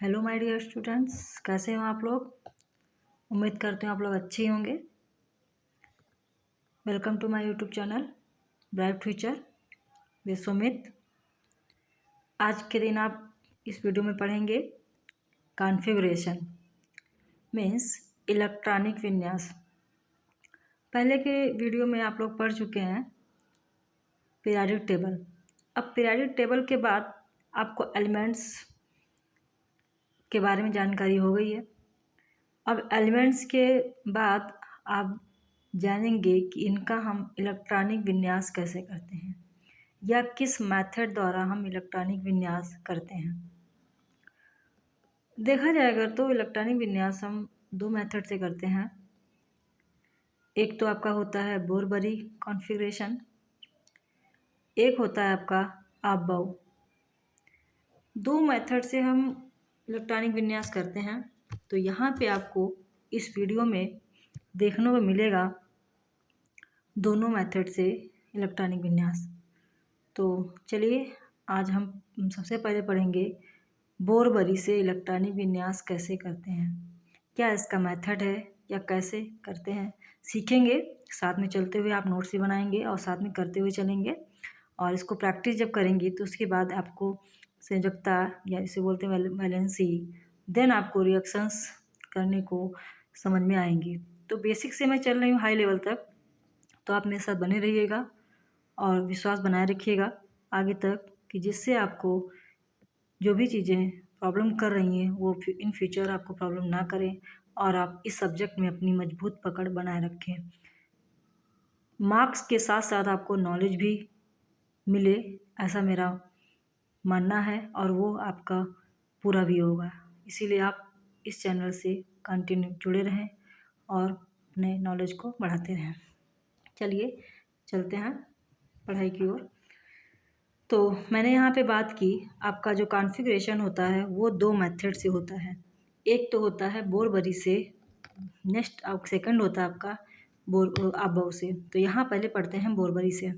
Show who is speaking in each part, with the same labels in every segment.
Speaker 1: Hello my dear students, कैसे हो आप लोग। उम्मीद करते हैं आप लोग अच्छे ही होंगे। Welcome to my YouTube channel bright future with Sumit. आज के दिन आप इस वीडियो में पढ़ेंगे कॉन्फ़िगरेशन मीन्स इलेक्ट्रॉनिक विन्यास। पहले के वीडियो में आप लोग पढ़ चुके हैं पीरियोडिक टेबल। अब पीरियोडिक टेबल के बाद आपको एलिमेंट्स के बारे में जानकारी हो गई है। अब एलिमेंट्स के बाद आप जानेंगे कि इनका हम इलेक्ट्रॉनिक विन्यास कैसे करते हैं या किस मेथड द्वारा हम इलेक्ट्रॉनिक विन्यास करते हैं। देखा जाएगा तो इलेक्ट्रॉनिक विन्यास हम दो मेथड से करते हैं। एक तो आपका होता है बोरबरी कॉन्फ़िगरेशन, एक होता है आपका अबव। दो मेथड से हम इलेक्ट्रॉनिक विन्यास करते हैं। तो यहाँ पे आपको इस वीडियो में देखने को मिलेगा दोनों मेथड से इलेक्ट्रॉनिक विन्यास। तो चलिए आज हम सबसे पहले पढ़ेंगे बोरबरी से इलेक्ट्रॉनिक विन्यास कैसे करते हैं, क्या इसका मेथड है या कैसे करते हैं सीखेंगे। साथ में चलते हुए आप नोट्स भी बनाएंगे और साथ में करते हुए चलेंगे। और इसको प्रैक्टिस जब करेंगे तो उसके बाद आपको संयोजकता या इसे बोलते हैं वैलेंसी, देन आपको रिएक्शंस करने को समझ में आएंगी। तो बेसिक से मैं चल रही हूँ हाई लेवल तक, तो आप मेरे साथ बने रहिएगा और विश्वास बनाए रखिएगा आगे तक कि जिससे आपको जो भी चीज़ें प्रॉब्लम कर रही हैं वो इन फ्यूचर आपको प्रॉब्लम ना करें और आप इस सब्जेक्ट में अपनी मजबूत पकड़ बनाए रखें। मार्क्स के साथ साथ आपको नॉलेज भी मिले, ऐसा मेरा मानना है और वो आपका पूरा भी होगा। इसीलिए आप इस चैनल से कंटिन्यू जुड़े रहें और अपने नॉलेज को बढ़ाते रहें। चलिए चलते हैं पढ़ाई की ओर। तो मैंने यहाँ पे बात की आपका जो कॉन्फ़िगरेशन होता है वो दो मेथड से होता है। एक तो होता है बोरबरी से, नेक्स्ट सेकंड होता है आपका अबव से। तो यहाँ पहले पढ़ते हैं बोरबरी से।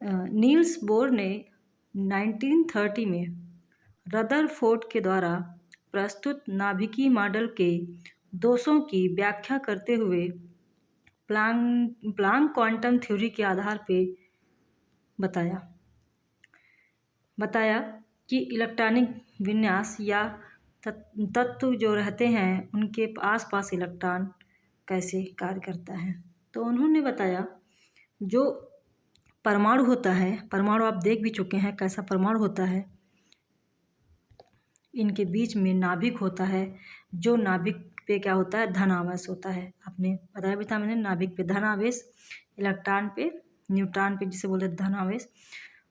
Speaker 1: नील्स बोर ने 1930 में रदरफोर्ड के द्वारा प्रस्तुत नाभिकीय मॉडल के दोषों की व्याख्या करते हुए प्लांक क्वांटम थ्योरी के आधार पे बताया कि इलेक्ट्रॉनिक विन्यास या तत्व जो रहते हैं उनके आसपास इलेक्ट्रॉन कैसे कार्य करता है। तो उन्होंने बताया जो परमाणु होता है, परमाणु आप देख भी चुके हैं कैसा परमाणु होता है। इनके बीच में नाभिक होता है, जो नाभिक पे क्या होता है धन आवेश होता है। आपने बताया भी था मैंने, नाभिक पे धन आवेश, इलेक्ट्रॉन पे न्यूट्रॉन पे जिसे बोलते हैं धन आवेश,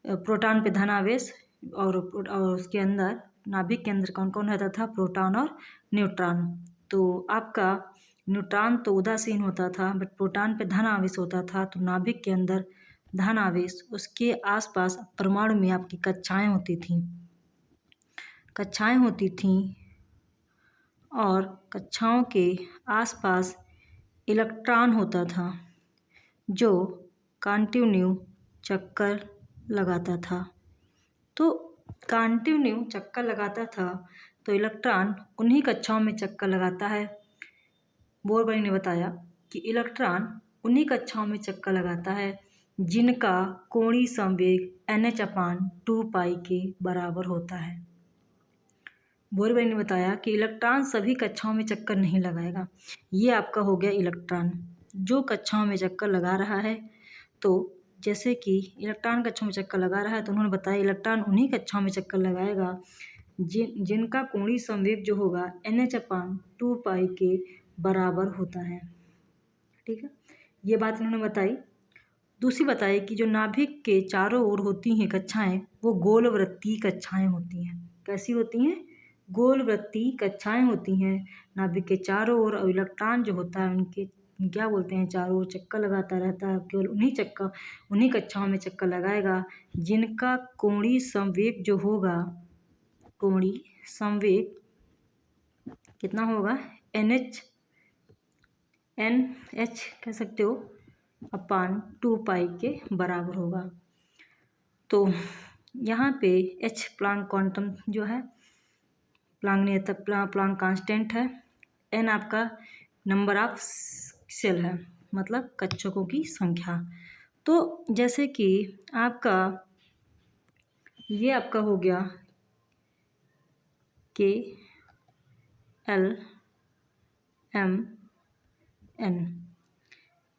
Speaker 1: प्रोटॉन पे धन आवेश और उसके अंदर नाभिक के अंदर कौन कौन रहता था, प्रोटॉन और न्यूट्रॉन। तो आपका न्यूट्रॉन तो उदासीन होता था बट प्रोटॉन पे धन आवेश होता था। तो नाभिक के अंदर धन आवेश, उसके आसपास परमाणु में आपकी कक्षाएं होती थीं और कक्षाओं के आसपास इलेक्ट्रॉन होता था जो कंटिन्यू चक्कर लगाता था। तो कंटिन्यू चक्कर लगाता था तो इलेक्ट्रॉन उन्हीं कक्षाओं में चक्कर लगाता है। बोरबरी ने बताया कि इलेक्ट्रॉन उन्हीं कक्षाओं में चक्कर लगाता है जिनका कोणीय संवेग NH/2π के बराबर होता है। बोरबरी ने बताया कि इलेक्ट्रॉन सभी कक्षाओं में चक्कर नहीं लगाएगा। ये आपका हो गया इलेक्ट्रॉन जो कक्षाओं में चक्कर लगा रहा है। तो जैसे कि इलेक्ट्रॉन कक्षाओं में चक्कर लगा रहा है तो उन्होंने बताया इलेक्ट्रॉन उन्हीं कक्षाओं में चक्कर लगाएगा जिनका कोणीय संवेग जो होगा NH/2π के बराबर होता है। ठीक है, ये बात इन्होंने बताई। दूसरी बताई कि जो नाभिक के चारों ओर होती हैं कक्षाएं वो गोलवृत्तीय कक्षाएं होती हैं। कैसी होती हैं? गोलवृत्तीय कक्षाएं होती हैं नाभिक के चारों ओर। और इलेक्ट्रॉन जो होता है उनके क्या बोलते हैं, चारों ओर चक्कर लगाता रहता है। केवल उन्हीं कक्षाओं में चक्कर लगाएगा जिनका कोणीय संवेग जो होगा, कोणीय संवेग कितना होगा, NH कह सकते हो /2π के बराबर होगा। तो यहाँ पे H प्लांक क्वांटम जो है प्लांक कांस्टेंट है, n आपका नंबर ऑफ सेल है, मतलब कक्षकों की संख्या। तो जैसे कि आपका ये आपका हो गया KLMN,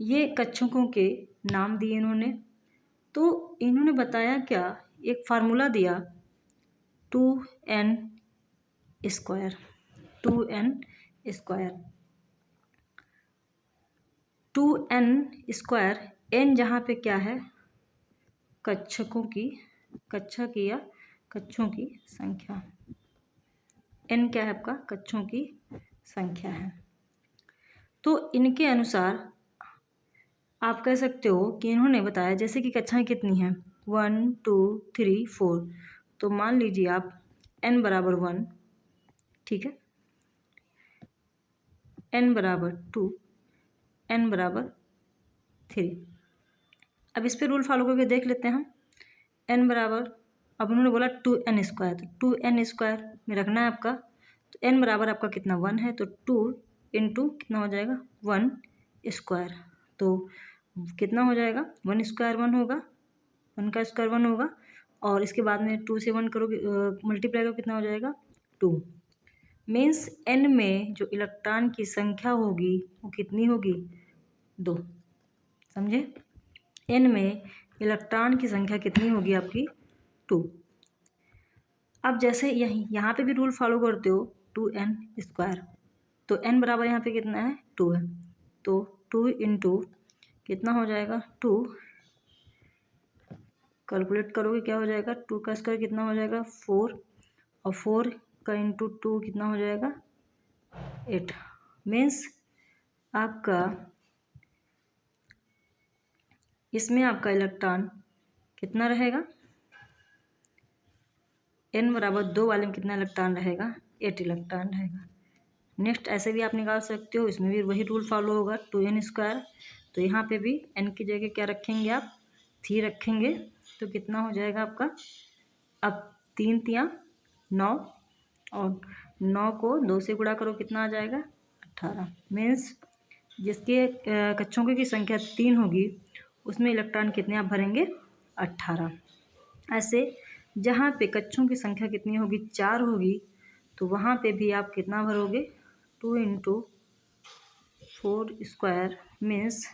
Speaker 1: ये कक्षकों के नाम दिए इन्होंने। तो इन्होंने बताया क्या, एक फार्मूला दिया 2n square, 2n square, 2n square, n जहाँ पे क्या है, कक्षकों की, कक्षक या कक्षों की संख्या, n क्या है आपका, कक्षों की संख्या है। तो इनके अनुसार आप कह सकते हो कि इन्होंने बताया जैसे कि कक्षाएं कितनी हैं, 1 2 3 4, तो मान लीजिए आप n बराबर 1, ठीक है, n बराबर 2, n बराबर 3। अब इस पर रूल फॉलो करके देख लेते हैं हम। n बराबर, अब उन्होंने बोला 2n स्क्वायर, तो 2n स्क्वायर में रखना है आपका, तो n बराबर आपका कितना 1 है, तो 2 इंटू कितना हो जाएगा 1 स्क्वायर, तो कितना हो जाएगा 1 स्क्वायर 1 होगा, 1 का स्क्वायर 1 होगा, और इसके बाद में 2 से 1 करोगे मल्टीप्लाई करो, कितना हो जाएगा 2। मीन्स n में जो इलेक्ट्रॉन की संख्या होगी वो कितनी होगी, 2। समझे, n में इलेक्ट्रॉन की संख्या कितनी होगी आपकी, 2। अब जैसे यहाँ पे भी रूल फॉलो करते हो 2n स्क्वायर, तो n बराबर यहाँ पे कितना है 2 है, तो 2 इंटू कितना हो जाएगा 2, कैलकुलेट करोगे क्या हो जाएगा, 2 का स्क्वायर कितना हो जाएगा 4, और 4 का इंटू 2 कितना हो जाएगा 8। मीन्स आपका इसमें आपका इलेक्ट्रॉन कितना रहेगा, n बराबर 2 वाले में कितना इलेक्ट्रॉन रहेगा, 8 इलेक्ट्रॉन रहेगा। नेक्स्ट ऐसे भी आप निकाल सकते हो, इसमें भी वही रूल फॉलो होगा 2n स्क्वायर, तो यहाँ पे भी n की जगह क्या रखेंगे आप 3 रखेंगे, तो कितना हो जाएगा आपका, अब 3 तियाँ 9, और 9 को 2 से गुणा करो, कितना आ जाएगा 18। मीन्स जिसके कक्षकों की संख्या 3 होगी उसमें इलेक्ट्रॉन कितने आप भरेंगे 18। ऐसे जहाँ पे कक्षों की संख्या कितनी होगी 4 होगी, तो वहाँ पे भी आप कितना भरोगे 2 इंटू 4 स्क्वायर, मीन्स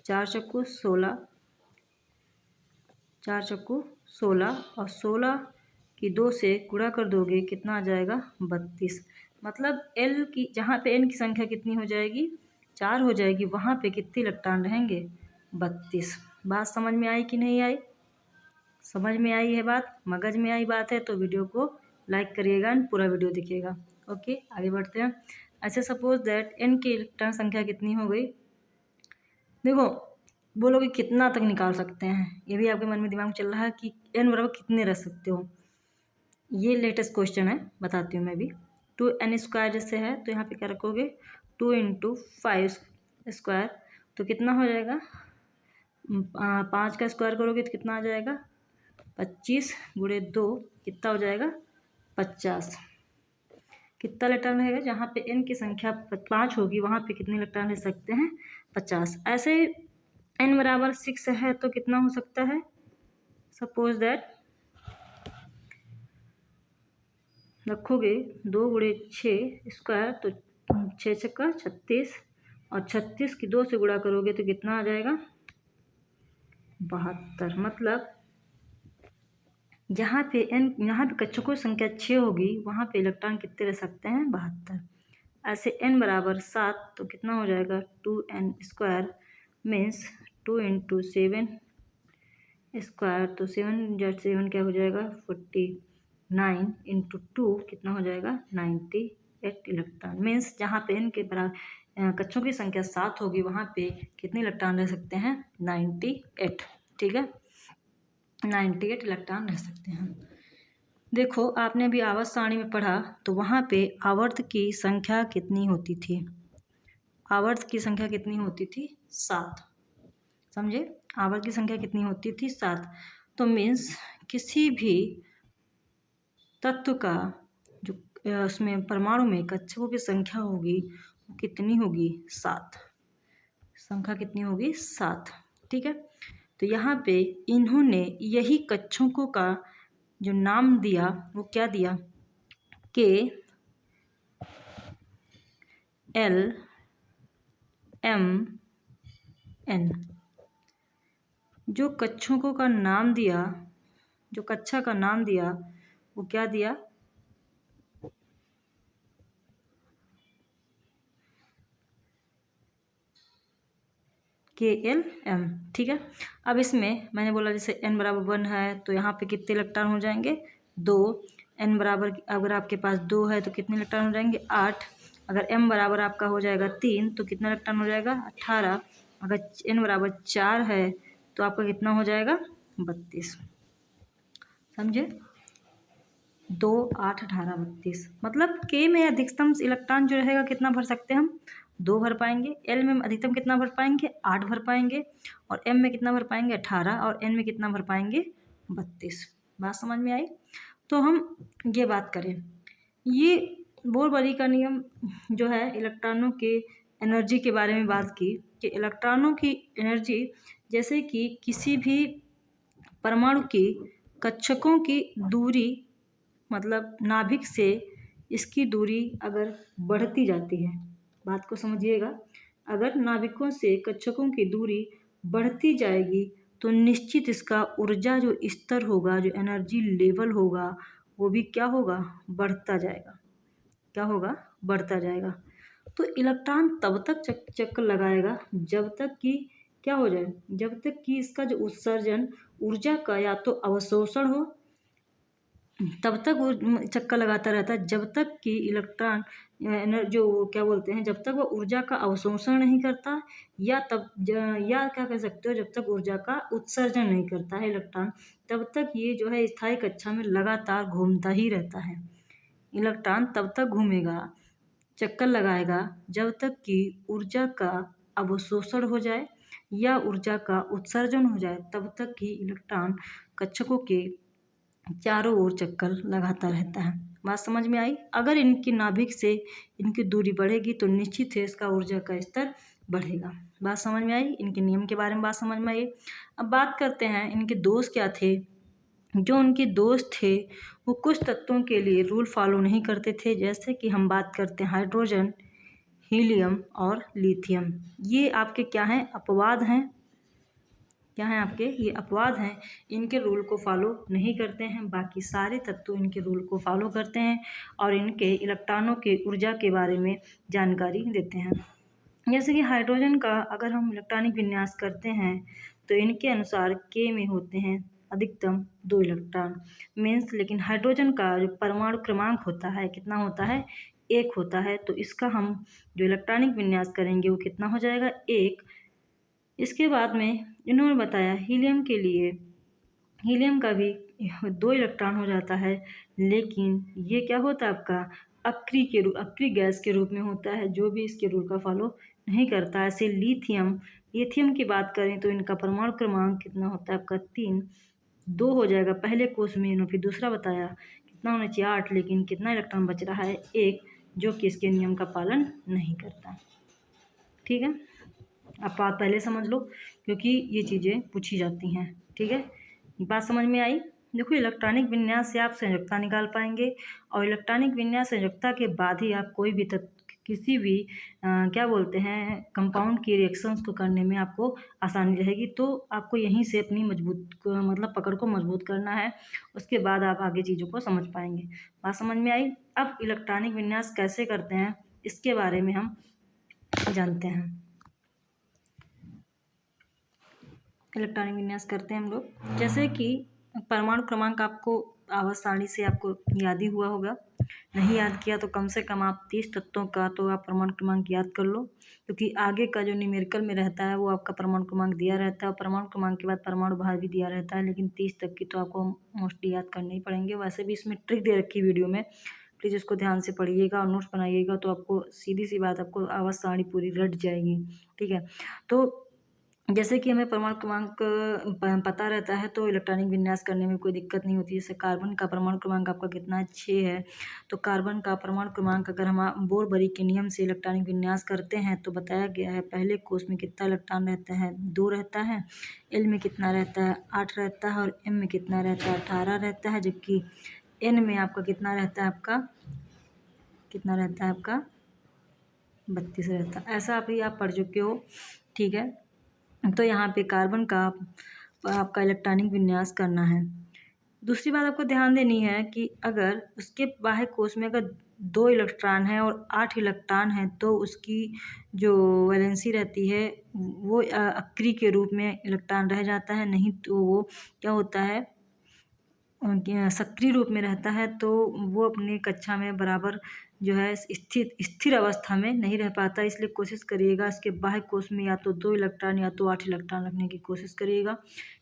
Speaker 1: 4 चक्कू 16, 4 चक्कू 16, और 16 की 2 से गुणा कर दोगे, कितना आ जाएगा 32। मतलब L की जहाँ पे n की संख्या कितनी हो जाएगी 4 हो जाएगी, वहाँ पे कितने इलेक्ट्रॉन रहेंगे 32। बात समझ में आई कि नहीं आई, समझ में आई है बात, मगज में आई बात है, तो वीडियो को लाइक करिएगा एंड पूरा वीडियो देखिएगा। ओके, आगे बढ़ते हैं। ऐसे सपोज दैट n की इलेक्ट्रॉन संख्या कितनी हो गई, देखो बोलोगे कितना तक निकाल सकते हैं, ये भी आपके मन में दिमाग में चल रहा है कि n बराबर कितने रख सकते हो। ये लेटेस्ट क्वेश्चन है, बताती हूँ मैं भी। 2n स्क्वायर जैसे है, तो यहाँ पे क्या रखोगे 2 इंटू 5 स्क्वायर, तो कितना हो जाएगा 5 का स्क्वायर करोगे तो कितना आ जाएगा 25 गुणे 2, कितना हो जाएगा 50। कितना इलेक्ट्रॉन रहेगा, जहाँ पे n की संख्या 5 होगी वहाँ पे कितने इलेक्ट्रॉन रह सकते हैं 50। ऐसे n बराबर 6 है तो कितना हो सकता है, सपोज दैट रखोगे 2 गुणे 6 स्क्वायर, तो 6 छक्का 36, और 36 की 2 से गुणा करोगे तो कितना आ जाएगा 72। मतलब जहाँ पे कक्षकों की संख्या 6 होगी वहाँ पे इलेक्ट्रॉन कितने रह सकते हैं 72। ऐसे n बराबर 7, तो कितना हो जाएगा 2n square, means 2 into 7 square, तो 7 क्या हो जाएगा 49 इंटू 2 कितना हो जाएगा 98 इलेक्ट्रॉन। मीन्स जहाँ पे n के बराबर कक्षों की संख्या 7 होगी वहाँ पे कितने इलेक्ट्रॉन रह सकते हैं 98। ठीक है, 98 इलेक्ट्रॉन रह सकते हैं। देखो आपने अभी आवर्त सारणी में पढ़ा, तो वहाँ पे आवर्त की संख्या कितनी होती थी, आवर्त की संख्या कितनी होती थी 7। समझे, आवर्त की संख्या कितनी होती थी 7। तो मीन्स किसी भी तत्व का जो उसमें परमाणु में कक्षकों की संख्या होगी वो कितनी होगी? 7। संख्या कितनी होगी? 7। ठीक है, तो यहाँ पे इन्होंने यही कक्षकों का जो नाम दिया वो क्या दिया? K L M N। जो कक्षकों का नाम दिया, जो कक्षा का नाम दिया वो क्या दिया? KLM। ठीक है, अब इसमें मैंने बोला जैसे n बराबर 1 है तो यहाँ पे कितने इलेक्ट्रॉन हो जाएंगे? 2। n बराबर अगर आपके पास 2 है तो कितने इलेक्ट्रॉन हो जाएंगे? 8। अगर m बराबर आपका हो जाएगा 3 तो कितना इलेक्ट्रॉन हो जाएगा? 18। अगर n बराबर 4 है तो आपका कितना हो जाएगा? 32। समझे? 2, 8, 18, 32। मतलब K में अधिकतम इलेक्ट्रॉन जो रहेगा कितना भर सकते हैं हम? 2 भर पाएंगे। L में अधिकतम कितना भर पाएंगे? 8 भर पाएंगे। और M में कितना भर पाएंगे? 18। और N में कितना भर पाएंगे? 32। बात समझ में आई? तो हम ये बात करें, ये बोर-बरी का नियम जो है इलेक्ट्रॉनों के एनर्जी के बारे में बात की कि इलेक्ट्रॉनों की एनर्जी जैसे कि किसी भी परमाणु की कक्षकों की दूरी, मतलब नाभिक से इसकी दूरी अगर बढ़ती जाती है, बात को समझिएगा, अगर नाभिकों से कक्षकों की दूरी बढ़ती जाएगी तो निश्चित इसका ऊर्जा जो स्तर होगा, जो एनर्जी लेवल होगा, वो भी क्या होगा? बढ़ता जाएगा। क्या होगा? बढ़ता जाएगा। तो इलेक्ट्रॉन तब तक चक्कर लगाएगा जब तक कि क्या हो जाए? जब तक कि इसका जो उत्सर्जन ऊर्जा का या तो अवशोषण हो, तब तक वो चक्कर लगाता रहता है जब तक कि इलेक्ट्रॉन जो क्या बोलते हैं, जब तक वो ऊर्जा का अवशोषण नहीं करता, या या क्या कह सकते हो, जब तक ऊर्जा का उत्सर्जन नहीं करता है इलेक्ट्रॉन, तब तक ये जो है स्थायी कक्षा में लगातार घूमता ही रहता है। इलेक्ट्रॉन तब तक घूमेगा, चक्कर लगाएगा जब तक कि ऊर्जा का अवशोषण हो जाए या ऊर्जा का उत्सर्जन हो जाए, तब तक कि इलेक्ट्रॉन कक्षकों के चारों ओर चक्कर लगाता रहता है। बात समझ में आई? अगर इनकी नाभिक से इनकी दूरी बढ़ेगी तो निश्चित है इसका ऊर्जा का स्तर बढ़ेगा। बात समझ में आई? इनके नियम के बारे में बात समझ में आई। अब बात करते हैं इनके दोस्त क्या थे। जो उनके दोस्त थे वो कुछ तत्वों के लिए रूल फॉलो नहीं करते थे, जैसे कि हम बात करते हैं हाइड्रोजन, हीलियम और लिथियम। ये आपके क्या हैं? अपवाद हैं। क्या हैं आपके? ये अपवाद हैं। इनके रूल को फॉलो नहीं करते हैं, बाकी सारे तत्व इनके रूल को फॉलो करते हैं और इनके इलेक्ट्रॉनों के ऊर्जा के बारे में जानकारी देते हैं। जैसे कि हाइड्रोजन का अगर हम इलेक्ट्रॉनिक विन्यास करते हैं तो इनके अनुसार K में होते हैं अधिकतम 2 इलेक्ट्रॉन मीन्स, लेकिन हाइड्रोजन का जो परमाणु क्रमांक होता है कितना होता है? 1 होता है। तो इसका हम जो इलेक्ट्रॉनिक विन्यास करेंगे वो कितना हो जाएगा? 1। इसके बाद में इन्होंने बताया हीलियम के लिए, हीलियम का भी 2 इलेक्ट्रॉन हो जाता है, लेकिन ये क्या होता है आपका? अक्रिय गैस के रूप में होता है, जो भी इसके रूल का फॉलो नहीं करता है। ऐसे लिथियम की बात करें तो इनका परमाणु क्रमांक कितना होता है आपका? 3। 2 हो जाएगा पहले कोष में, इन्होंने फिर दूसरा बताया कितना होना चाहिए? 8, लेकिन कितना इलेक्ट्रॉन बच रहा है? 1, जो कि इसके नियम का पालन नहीं करता। ठीक है, आप बात पहले समझ लो क्योंकि ये चीज़ें पूछी जाती हैं। ठीक है, बात समझ में आई? देखो इलेक्ट्रॉनिक विन्यास से आप संयोजकता निकाल पाएंगे और इलेक्ट्रॉनिक विन्यास संयोजकता के बाद ही आप कोई भी किसी भी क्या बोलते हैं कंपाउंड की रिएक्शंस को करने में आपको आसानी रहेगी। तो आपको यहीं से अपनी मतलब पकड़ को मजबूत करना है, उसके बाद आप आगे चीज़ों को समझ पाएंगे। बात समझ में आई? अब इलेक्ट्रॉनिक विन्यास कैसे करते हैं इसके बारे में हम जानते हैं। इलेक्ट्रॉनिक विन्यास करते हैं हम लोग, जैसे कि परमाणु क्रमांक आपको आवर्त सारणी से आपको याद ही हुआ होगा। नहीं याद किया तो कम से कम आप 30 तत्वों का तो आप परमाणु क्रमांक याद कर लो, क्योंकि आगे का जो न्यूमेरिकल में रहता है वो आपका परमाणु क्रमांक दिया रहता है और परमाणु क्रमांक के बाद परमाणु भार भी दिया रहता है, लेकिन 30 तक की तो आपको मोस्टली याद करने ही पड़ेंगे। वैसे भी इसमें ट्रिक दे रखी वीडियो में, प्लीज़ उसको ध्यान से पढ़िएगा और नोट्स बनाइएगा, तो आपको सीधी सी बात आपको आवर्त सारणी पूरी रट जाएगी। ठीक है, तो जैसे कि हमें परमाणु क्रमांक पता रहता है तो इलेक्ट्रॉनिक विन्यास करने में कोई दिक्कत नहीं होती। जैसे कार्बन का परमाणु क्रमांक आपका कितना है, 6 है। तो कार्बन का परमाणु क्रमांक अगर हम बोर-बरी के नियम से इलेक्ट्रॉनिक विन्यास करते हैं तो बताया गया है पहले कोष में कितना इलेक्ट्रॉन रहता है, 2 रहता है। एल में कितना रहता है, 8 रहता है। और एम में कितना रहता है, 18 रहता है। जबकि एन में आपका कितना रहता है, कितना रहता है आपका 32 रहता है। ऐसा अभी आप पढ़ चुके हो, ठीक है। तो यहाँ पे कार्बन का आपका इलेक्ट्रॉनिक विन्यास करना है। दूसरी बात आपको ध्यान देनी है कि अगर उसके बाह्य कोश में अगर 2 इलेक्ट्रॉन है और 8 इलेक्ट्रॉन है तो उसकी जो वैलेंसी रहती है वो अक्रिय के रूप में इलेक्ट्रॉन रह जाता है, नहीं तो वो क्या होता है, सक्रिय रूप में रहता है। तो वो अपनी कक्षा में बराबर जो है स्थिर अवस्था में नहीं रह पाता। इसलिए कोशिश करिएगा इसके बाह्य कोश में या तो 2 इलेक्ट्रॉन या तो 8 इलेक्ट्रॉन रखने की कोशिश करिएगा।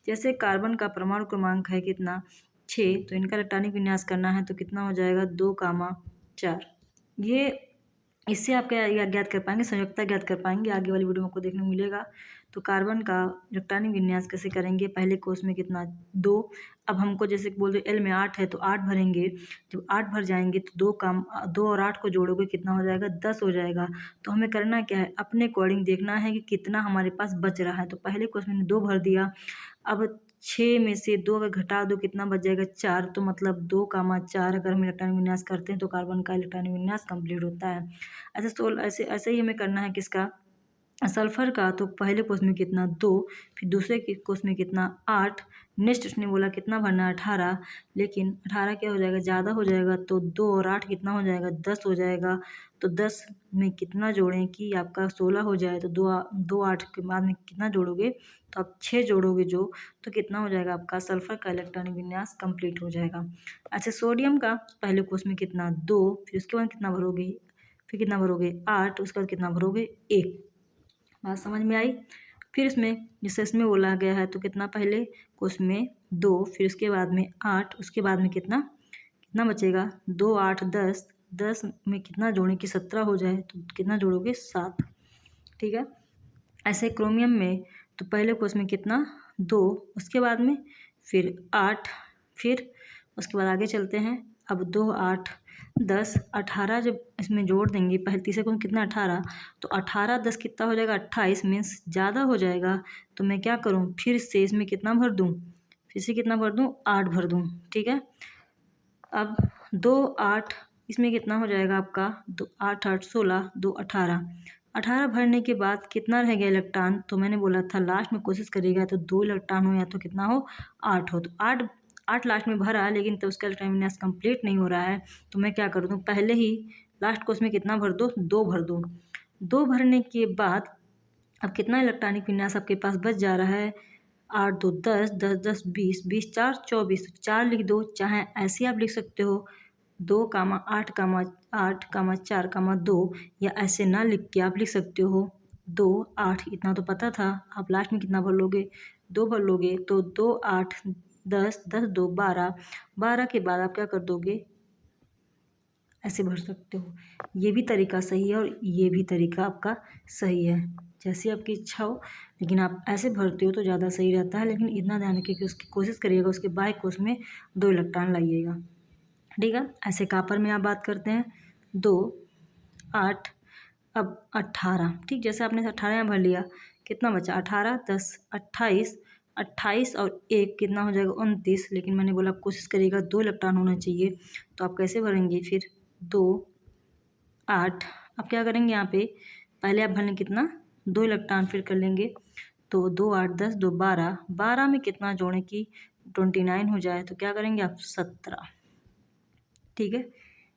Speaker 1: जैसे कार्बन का परमाणु क्रमांक है कितना, 6, तो इनका इलेक्ट्रॉनिक विन्यास करना है तो कितना हो जाएगा, 2, 4। ये इससे आप क्या ज्ञात कर पाएंगे, संयोजकता ज्ञात कर पाएंगे। आगे वाली वीडियो में आपको देखने को मिलेगा। तो कार्बन का इलेक्ट्रॉनिक विन्यास कैसे करेंगे, पहले कोष में कितना, 2। अब हमको जैसे बोल रहे एल में 8 है तो 8 भरेंगे। जब 8 भर जाएंगे तो 2 और 8 को जोड़ोगे कितना हो जाएगा, 10 हो जाएगा। तो हमें करना क्या है, अपने अकॉर्डिंग देखना है कि कितना हमारे पास बच रहा है। तो पहले कोष में 2 भर दिया। अब 6 में से 2 अगर घटा दो कितना बच जाएगा, 4। तो मतलब 2, 4 अगर हम इलेक्ट्रॉनिक विन्यास करते हैं तो कार्बन का इलेक्ट्रॉनिक विन्यास कंप्लीट होता है। ऐसे ही हमें करना है किसका, सल्फर का। तो पहले कोष में कितना, 2, फिर दूसरे के कोष में कितना, 8। नेक्स्ट उसने बोला कितना भरना है, 18। लेकिन 18 क्या हो जाएगा, ज़्यादा हो जाएगा। तो 2 और 8 कितना हो जाएगा, 10 हो जाएगा। तो 10 में कितना जोड़ें कि आपका 16 हो जाए। तो 2 8 के बाद में कितना जोड़ोगे, तो आप 6 जोड़ोगे जो, तो कितना हो जाएगा आपका सल्फर का इलेक्ट्रॉनिक विन्यास कंप्लीट हो जाएगा। अच्छा, सोडियम का पहले कोष में कितना, 2, फिर उसके बाद कितना भरोगे, 8, उसके बाद कितना भरोगे, 1। बात समझ में आई। फिर इसमें जैसे इसमें बोला गया है तो कितना, पहले कोष में 2, फिर उसके बाद में 8, उसके बाद में कितना कितना बचेगा, 2 8 10। 10 में कितना जोड़ें कि 17 हो जाए। तो कितना जोड़ोगे, 7, ठीक है। ऐसे क्रोमियम में तो पहले कोष में कितना, 2, उसके बाद में फिर 8, फिर उसके बाद आगे चलते हैं। अब 2 8 10 18 जब इसमें जोड़ देंगे, पहले तीसरे को कितना, 18। तो 18 10 कितना हो जाएगा, 28, मीन्स ज़्यादा हो जाएगा। तो मैं क्या करूँ, फिर से इसमें कितना भर दूँ, फिर से कितना भर दूँ, 8 भर दूँ, ठीक है। अब 2 8 इसमें कितना हो जाएगा आपका, 2 8 8 16, 2 18। 18 भरने के बाद कितना रह गया इलेक्ट्रॉन, तो मैंने बोला था लास्ट में कोशिश करिएगा तो 2 इलेक्ट्रॉन हो या तो कितना हो, 8 हो। तो 8 लास्ट में भरा, लेकिन तो उसका इलेक्ट्रॉन विन्यास कंप्लीट नहीं हो रहा है। तो मैं क्या कर दूँ, पहले ही लास्ट कोष में कितना भर दो, 2 भर दो। 2 भरने के बाद अब कितना इलेक्ट्रॉनिक विन्यास आपके पास बच जा रहा है, 8 2 10, 10 10 20, 20 4 24। 4 लिख दो, चाहे ऐसे आप लिख सकते हो 2 8 8 4 2, या ऐसे ना लिख के आप लिख सकते हो 2 8। इतना तो पता था। आप लास्ट में कितना भर लोगे, 2 भर लोगे। तो 2 8 10 10 2 12। 12 के बाद आप क्या कर दोगे, ऐसे भर सकते हो। ये भी तरीका सही है और ये भी तरीका आपका सही है, जैसी आपकी इच्छा हो। लेकिन आप ऐसे भरते हो तो ज़्यादा सही रहता है। लेकिन इतना ध्यान रखिए कि उसकी कोशिश करिएगा उसके बाह्य कोष में 2 इलेक्ट्रॉन लाइएगा, ठीक है। ऐसे कापर में आप बात करते हैं, 2 8 अब 18, ठीक। जैसे आपने 18 यहाँ भर लिया, कितना बचा, 18 10 28। 28 और 1 कितना हो जाएगा, 29। लेकिन मैंने बोला कोशिश करिएगा 2 इलेक्ट्रॉन होना चाहिए। तो आप कैसे भरेंगे, फिर 2 8। अब क्या करेंगे, यहाँ पे पहले आप भरने कितना, 2 इलेक्ट्रॉन, फिर कर लेंगे तो 2 8 10 2 12। 12 में कितना जोड़ें कि 29 हो जाए। तो क्या करेंगे आप, 17, ठीक है।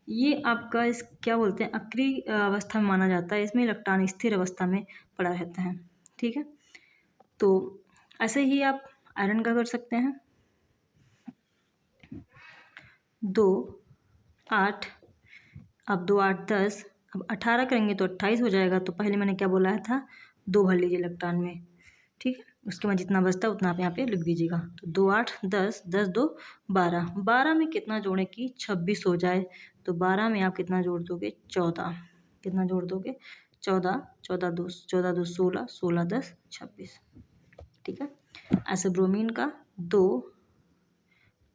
Speaker 1: ये आपका इस क्या बोलते हैं, अक्रिय अवस्था में माना जाता है। इसमें इलेक्ट्रॉन स्थिर अवस्था में पड़ा रहता है, ठीक है। तो ऐसे ही आप आयरन का कर सकते हैं, 2 8, अब 2 8 10, अब 18 करेंगे तो 28 हो जाएगा। तो पहले मैंने क्या बोला था, 2 भर लीजिए इलेक्ट्रॉन में, ठीक है। उसके बाद जितना बचता है उतना आप यहाँ पे लिख दीजिएगा। तो 2 8 10 10 2 12। 12 में कितना जोड़ें कि 26 हो जाए। तो 12 में आप कितना जोड़ दोगे, 14। कितना जोड़ दोगे, 14। 14 2 16, 16 10 26। ठीक है। ऐसे ब्रोमीन का 2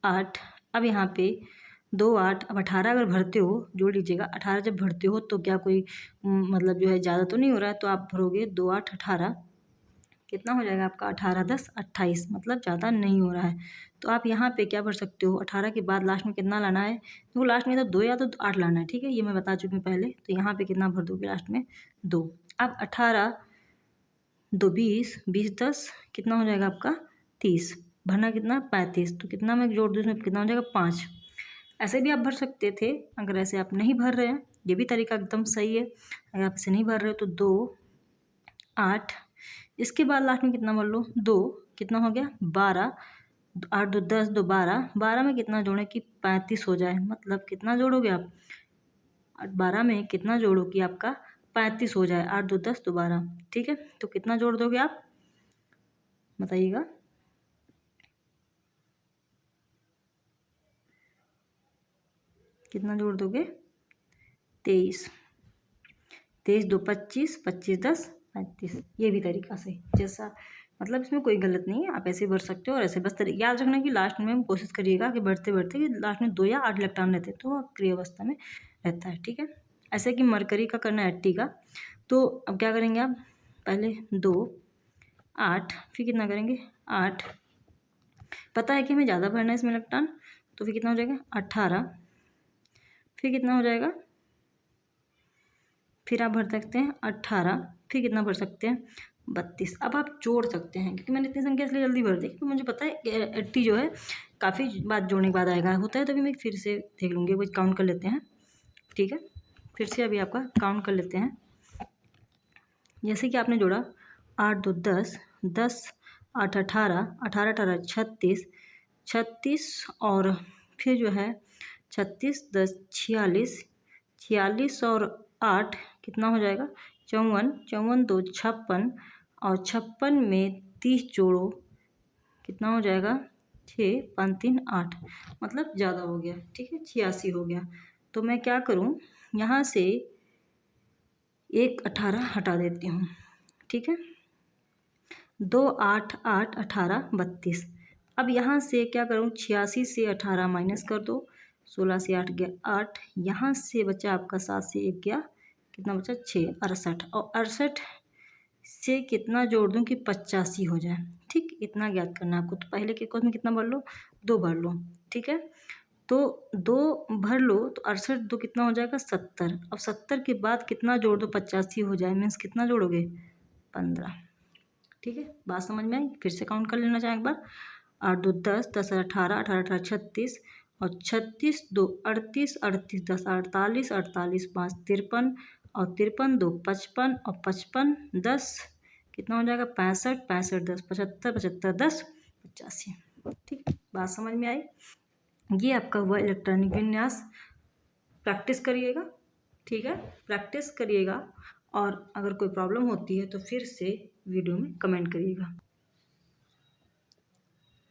Speaker 1: 8। अब यहाँ पे 2 8, अब 18 अगर भरते हो, जोड़ लीजिएगा। 18 जब भरते हो तो क्या कोई मतलब जो है ज़्यादा तो नहीं हो रहा है, तो आप भरोगे 2 8 18, कितना हो जाएगा आपका 18 10 28, मतलब ज़्यादा नहीं हो रहा है। तो आप यहाँ पे क्या भर सकते हो, 18 के बाद लास्ट में कितना लाना है, तो लास्ट में तो 2 या तो 8 लाना है, ठीक है, ये मैं बता चुकी हूँ पहले। तो यहाँ पे कितना भर दोगे लास्ट में 2। अब 18 2 20, 20 10 कितना हो जाएगा आपका 30, भरना कितना 35, तो कितना मैं जोड़ दूँ इसमें, कितना हो जाएगा 5। ऐसे भी आप भर सकते थे, अगर ऐसे आप नहीं भर रहे हैं, ये भी तरीका एकदम सही है। अगर आप इसे नहीं भर रहे हो तो 2 8, इसके बाद लास्ट में कितना भर लो 2, कितना हो गया 12, 8 2 10 2 12, 12 में कितना जोड़ें कि 35 हो जाए, मतलब कितना जोड़ोगे आप 12 में कितना जोड़ो कि आपका 35 हो जाए, 8 2 10 2 12, ठीक है। तो कितना जोड़ दोगे आप बताइएगा। कितना जोड़ दोगे 23, 23 2 25, 25 10 35, ये भी तरीका से जैसा, मतलब इसमें कोई गलत नहीं है, आप ऐसे भर सकते हो और ऐसे बस याद रखना कि लास्ट में कोशिश करिएगा कि बढ़ते बढ़ते कि लास्ट में 2 या 8 इलेक्ट्रॉन रहते हैं, तो वो क्रिया अवस्था में रहता है, ठीक है। ऐसे कि मरकरी का करना है 80 का, तो अब क्या करेंगे आप, पहले 2 8, फिर कितना करेंगे 8, पता है कि हमें ज़्यादा भरना है इसमें इलेक्ट्रॉन, तो फिर कितना हो जाएगा 18, फिर कितना हो जाएगा, फिर आप भर सकते हैं 18, फिर कितना भर सकते हैं 32। अब आप जोड़ सकते हैं, क्योंकि मैंने इतनी संख्या इसलिए जल्दी भर दी क्योंकि मुझे पता है 80 जो है काफ़ी बात जोड़ने के बाद आएगा, होता है, तभी मैं फिर से देख लूँगी, वो काउंट कर लेते हैं, ठीक है। फिर से अभी आपका काउंट कर लेते हैं। जैसे कि आपने जोड़ा 8 2 10, 10 8 18, 18 18 36, 36 और फिर जो है 36 10 46, 46 और 8 कितना हो जाएगा 54, 54 2 56, और 56 में 30 जोड़ो, कितना हो जाएगा 6 5 3 8, मतलब ज़्यादा हो गया, ठीक है, 86 हो गया। तो मैं क्या करूँ, यहाँ से 1 18 हटा देती हूँ, ठीक है। 2 8 8 18 32, अब यहाँ से क्या करूँ, 86 से 18 माइनस कर दो, 16 से 8 गया 8, यहाँ से बचा आपका 7 से 1 गया, कितना बचा 6 68, और 68 से कितना जोड़ दूँ कि 85 हो जाए, ठीक, इतना ज्ञात करना है आपको। तो पहले के क्वेश्चन में कितना भर लो 2 भर लो, ठीक है। तो 2 भर लो तो 68 2 कितना हो जाएगा 70, अब 70 के बाद कितना जोड़ दो 85 हो जाए, मीन्स कितना जोड़ोगे 15, ठीक है। बात समझ में आई, फिर से काउंट कर लेना चाहें एक बार। 8 2 10, 10 18, 18 18 36, और 36 2 38, 38 10 48, 48 5 53, और 53 2 55, और 55 10 कितना हो जाएगा 65, 65 10 75, 75 10 85, ठीक, बात समझ में आई। ये आपका हुआ इलेक्ट्रॉनिक विन्यास, प्रैक्टिस करिएगा, ठीक है, प्रैक्टिस करिएगा, और अगर कोई प्रॉब्लम होती है तो फिर से वीडियो में कमेंट करिएगा।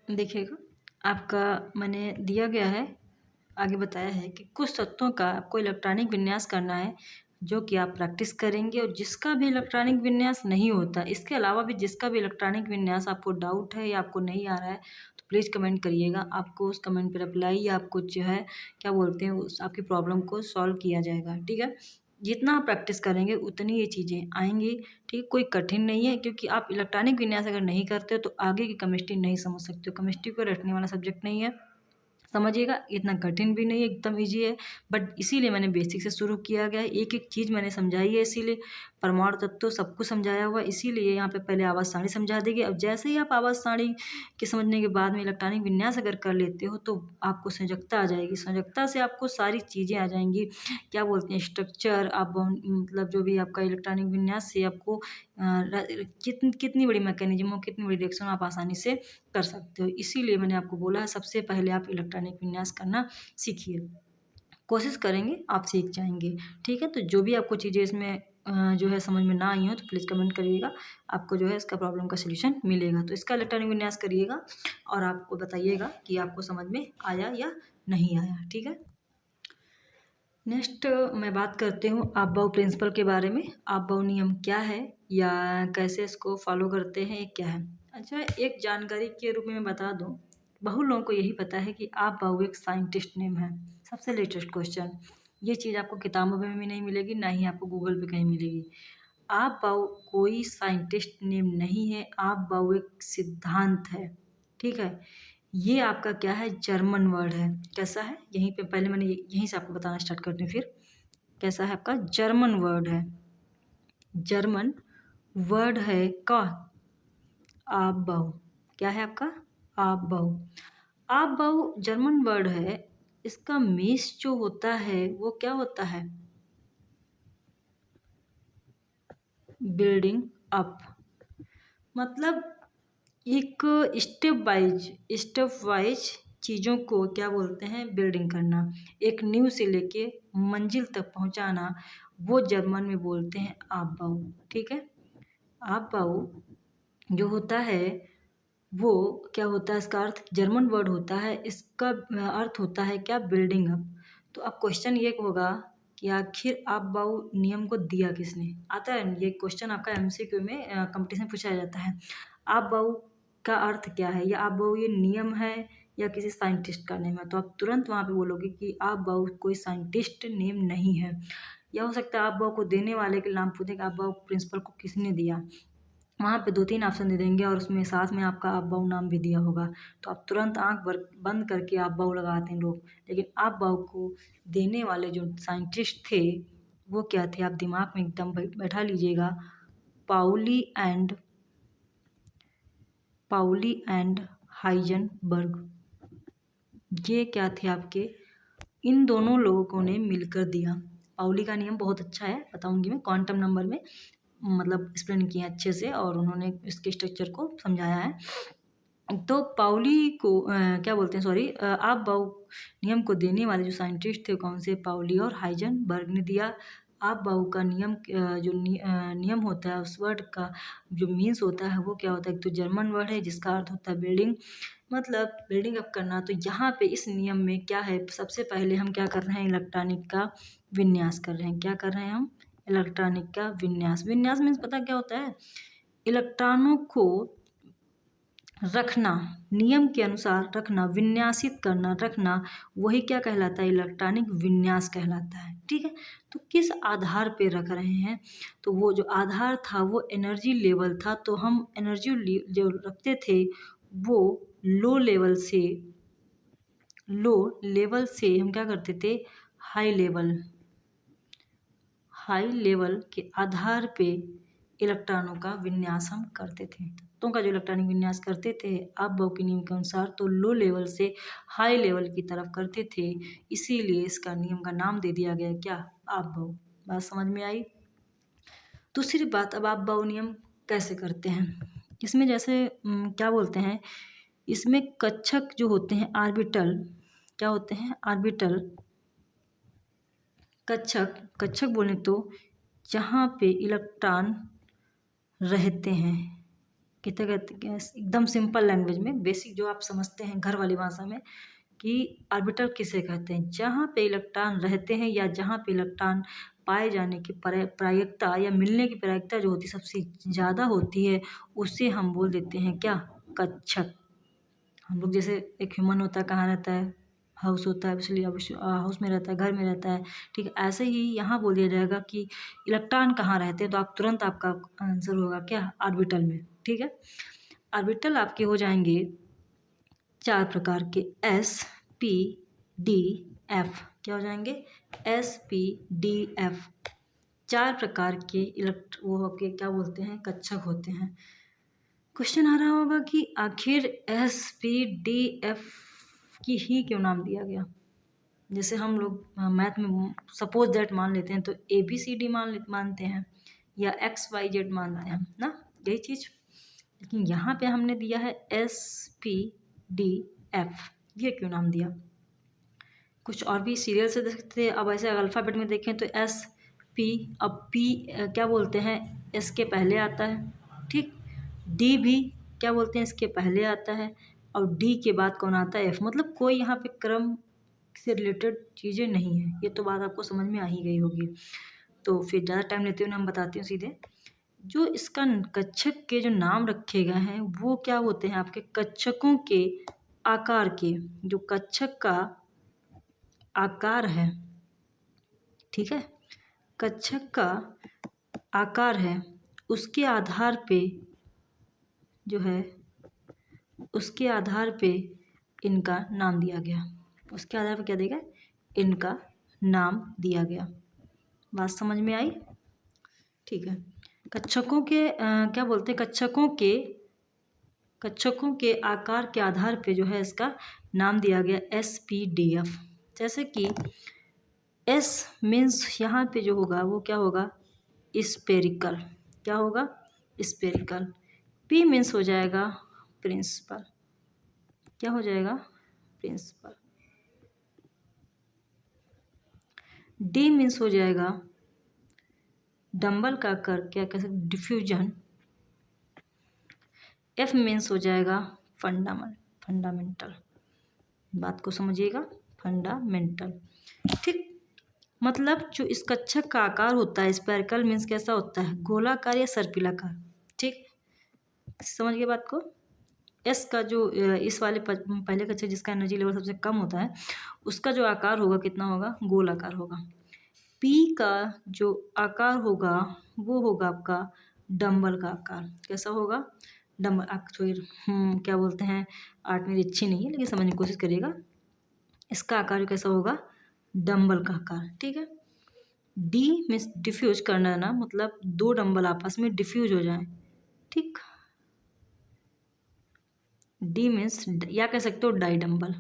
Speaker 1: देखिएगा, आपका मैंने दिया गया है, आगे बताया है कि कुछ तत्वों का आपको इलेक्ट्रॉनिक विन्यास करना है, जो कि आप प्रैक्टिस करेंगे, और जिसका भी इलेक्ट्रॉनिक विन्यास नहीं होता, इसके अलावा भी जिसका भी इलेक्ट्रॉनिक विन्यास आपको डाउट है या आपको नहीं आ रहा है, तो प्लीज़ कमेंट करिएगा, आपको उस कमेंट पर रिप्लाई या आपको जो है क्या बोलते हैं उस आपकी प्रॉब्लम को सॉल्व किया जाएगा, ठीक है। जितना आप प्रैक्टिस करेंगे उतनी ये चीज़ें आएंगी, ठीक है, कोई कठिन नहीं है, क्योंकि आप इलेक्ट्रॉनिक विन्यास अगर नहीं करते हो तो आगे की केमिस्ट्री नहीं समझ सकते हो, केमिस्ट्री को रटने वाला सब्जेक्ट नहीं है, समझिएगा, इतना कठिन भी नहीं है, एकदम ईजी है। बट इसीलिए मैंने बेसिक से शुरू किया गया है, एक एक चीज़ मैंने समझाई है, इसीलिए परमाणु तत्व सब कुछ समझाया हुआ है, इसीलिए यहाँ पे पहले आवर्त सारणी समझा देगी। अब जैसे ही आप आवर्त सारणी के समझने के बाद में इलेक्ट्रॉनिक विन्यास अगर कर लेते हो तो आपको संयोजकता आ जाएगी, संयोजकता से आपको सारी चीज़ें आ जाएंगी, क्या बोलते हैं स्ट्रक्चर, आप मतलब जो भी आपका इलेक्ट्रॉनिक विन्यास से आपको कितनी बड़ी मैकेनिज्म हो, कितनी बड़ी रिएक्शन आप आसानी से कर सकते हो। इसीलिए मैंने आपको बोला है सबसे पहले आप इलेक्ट्रॉनिक विन्यास करना सीखिए, कोशिश करेंगे आप सीख जाएंगे, ठीक है। तो जो भी आपको चीज़ें इसमें जो है समझ में ना आई हो तो प्लीज़ कमेंट करिएगा, आपको जो है इसका प्रॉब्लम का सलूशन मिलेगा। तो इसका इलेक्ट्रॉनिक विन्यास करिएगा और आपको बताइएगा कि आपको समझ में आया या नहीं आया, ठीक है। नेक्स्ट मैं बात करती हूँ आपबाउ प्रिंसिपल के बारे में। आपबाउ नियम क्या है या कैसे इसको फॉलो करते हैं, क्या है। अच्छा, एक जानकारी के रूप में मैं बता दूं, बहुत लोगों को यही पता है कि आप बाऊ एक साइंटिस्ट नेम है। सबसे लेटेस्ट क्वेश्चन, ये चीज़ आपको किताबों में भी नहीं मिलेगी, ना ही आपको गूगल पे कहीं मिलेगी। आप बाऊ कोई साइंटिस्ट नेम नहीं है, आप बाऊ एक सिद्धांत है। ठीक है, ये आपका क्या है, जर्मन वर्ड है। कैसा है, यहीं पे पहले मैंने यहीं से आपको बताना स्टार्ट करती हूँ। फिर कैसा है, आपका जर्मन वर्ड है। जर्मन वर्ड है का आप बाऊ। क्या है आपका, आप बाऊ। आप बाऊ जर्मन वर्ड है। इसका मीस जो होता है वो क्या होता है, बिल्डिंग अप। मतलब एक स्टेप वाइज चीज़ों को क्या बोलते हैं, बिल्डिंग करना। एक नींव से लेके मंजिल तक पहुंचाना, वो जर्मन में बोलते हैं आप बाऊ। ठीक है, आप बाऊ जो होता है वो क्या होता है, इसका अर्थ जर्मन वर्ड होता है। इसका अर्थ होता है क्या, बिल्डिंग अप। तो अब क्वेश्चन ये होगा कि आखिर आप बाऊ नियम को दिया किसने। आता है ये क्वेश्चन आपका एमसीक्यू में कंपटीशन पूछा जाता है। आप बाऊ का अर्थ क्या है, या आप बाऊ ये नियम है या किसी साइंटिस्ट का नेम है। तो आप तुरंत वहाँ पे बोलोगे कि आप बाऊ कोई साइंटिस्ट नेम नहीं है। या हो सकता है आप बाऊ को देने वाले के नाम पूछे कि आप बाऊ प्रिंसिपल को किसने दिया। वहाँ पे 2-3 ऑप्शन दे देंगे और उसमें साथ में आपका आप बाऊ नाम भी दिया होगा। तो आप तुरंत आँख बंद करके आप बाऊ लगाते हैं लोग। लेकिन आप बाऊ को देने वाले जो साइंटिस्ट थे वो क्या थे, आप दिमाग में एकदम बैठा लीजिएगा। Pauli and Heisenberg. ये क्या थे आपके, इन दोनों लोगों ने मिलकर दिया। पाउली का नियम बहुत अच्छा है, बताऊंगी मैं क्वांटम नंबर में, मतलब एक्सप्लेन किया अच्छे से और उन्होंने इसके स्ट्रक्चर को समझाया है। तो पाउली को क्या बोलते हैं, सॉरी, आप बाऊ नियम को देने वाले जो साइंटिस्ट थे कौन से, पाउली और हाइजेनबर्ग ने दिया। आप बाऊ का नियम जो नियम होता है उस वर्ड का जो मीन्स होता है वो क्या होता है, एक तो जर्मन वर्ड है जिसका अर्थ होता है बिल्डिंग, मतलब बिल्डिंग अप करना। तो यहाँ पे इस नियम में क्या है, सबसे पहले हम क्या कर रहे हैं, इलेक्ट्रॉनिक का विन्यास कर रहे हैं। क्या कर रहे हैं हम, इलेक्ट्रॉनिक का विन्यास। विन्यास मीन्स पता क्या होता है, इलेक्ट्रॉनों को रखना, नियम के अनुसार रखना, विन्यासित करना, रखना, वही क्या कहलाता है, इलेक्ट्रॉनिक विन्यास कहलाता है। ठीक है, तो किस आधार पे रख रहे हैं, तो वो जो आधार था वो एनर्जी लेवल था। तो हम एनर्जी जो रखते थे वो लो लेवल से हम क्या करते थे, हाई लेवल के आधार पे इलेक्ट्रॉनों का विन्यास हम करते थे। तत्वों का जो इलेक्ट्रॉनिक विन्यास करते थे आप बाऊ के नियम के अनुसार, तो लो लेवल से हाई लेवल की तरफ करते थे। इसीलिए इसका नियम का नाम दे दिया गया क्या, आप बाऊ। बात समझ में आई। दूसरी बात, अब आप बाऊ नियम कैसे करते हैं। इसमें जैसे क्या बोलते हैं, इसमें कक्षक जो होते हैं आर्बिटल, क्या होते हैं, आर्बिटल कक्षक बोले तो जहाँ पे इलेक्ट्रॉन रहते हैं, कितने कहते हैं, एकदम सिंपल लैंग्वेज में, बेसिक जो आप समझते हैं घर वाली भाषा में, कि ऑर्बिटल किसे कहते हैं, जहाँ पे इलेक्ट्रॉन रहते हैं या जहाँ पे इलेक्ट्रॉन पाए जाने की प्रायिकता या मिलने की प्रायिकता जो होती है सबसे ज़्यादा होती है, उसे हम बोल देते हैं क्या, कक्षक। हम लोग जैसे एक ह्यूमन होता है, कहाँ रहता है, हाउस होता है, इसलिए हाउस में रहता है, घर में रहता है। ठीक है, ऐसे ही यहाँ बोल दिया जाएगा कि इलेक्ट्रॉन कहाँ रहते हैं, तो आप तुरंत आपका आंसर होगा क्या, ऑर्बिटल में। ठीक है, ऑर्बिटल आपके हो जाएंगे 4 प्रकार के, एस पी डी एफ। क्या हो जाएंगे, एस पी डी एफ। 4 प्रकार के वो होके क्या बोलते हैं, कक्षक होते हैं। क्वेश्चन आ रहा होगा कि आखिर एस पी डी एफ की ही क्यों नाम दिया गया। जैसे हम लोग मैथ में सपोज दैट मान लेते हैं, तो ए बी सी डी मानते हैं या एक्स वाई जेड मानते हैं ना, यही चीज़। लेकिन यहाँ पे हमने दिया है एस पी डी एफ, ये क्यों नाम दिया। कुछ और भी सीरियल से देख सकते थे। अब ऐसे अल्फ़ाबेट में देखें तो एस पी, अब पी क्या बोलते हैं, एस के पहले आता है। ठीक, डी भी क्या बोलते हैं, इसके पहले आता है। और डी के बाद कौन आता है, एफ। मतलब कोई यहाँ पे क्रम से रिलेटेड चीज़ें नहीं है। ये तो बात आपको समझ में आ ही गई होगी। तो फिर ज़्यादा टाइम लेते हुए हम बताती हूँ सीधे। जो इसका कक्षक के जो नाम रखे गए हैं वो क्या होते हैं आपके कक्षकों के आकार के, जो कक्षक का आकार है, ठीक है, कक्षक का आकार है उसके आधार पे जो है, उसके आधार पे इनका नाम दिया गया, उसके आधार पे क्या दिया गया, इनका नाम दिया गया। बात समझ में आई? ठीक है। कक्षकों के क्या बोलते हैं, कक्षकों के आकार के आधार पे जो है इसका नाम दिया गया SPDF। जैसे कि S मीन्स यहाँ पे जो होगा वो क्या होगा, स्पेरिकल, क्या होगा, स्पेरिकल। P मीन्स हो जाएगा प्रिंसिपल, क्या हो जाएगा, प्रिंसिपल। D मीन्स हो जाएगा डंबल का आकार, क्या कह सकते, डिफ्यूजन। F मीन्स हो जाएगा फंडामेंटल। बात को समझिएगा, फंडामेंटल, ठीक। मतलब जो इस कक्षक का आकार होता है स्पेरिकल मीन्स कैसा होता है, गोलाकार या सर्पिलाकार, ठीक। समझ गए बात को। एस का जो इस वाले पहले कक्षक जिसका एनर्जी लेवल सबसे कम होता है उसका जो आकार होगा कितना होगा, गोलाकार होगा। पी का जो आकार होगा वो होगा आपका डंबल का आकार, कैसा होगा, डंबल। क्या बोलते हैं, आर्ट मेरी अच्छी नहीं है लेकिन समझने की कोशिश करिएगा। इसका आकार कैसा होगा, डंबल का आकार, ठीक है। डी मीन्स डिफ्यूज करना ना, मतलब दो डंबल आपस में डिफ्यूज हो जाए, ठीक। डी मीन्स या कह सकते हो डाई डंबल,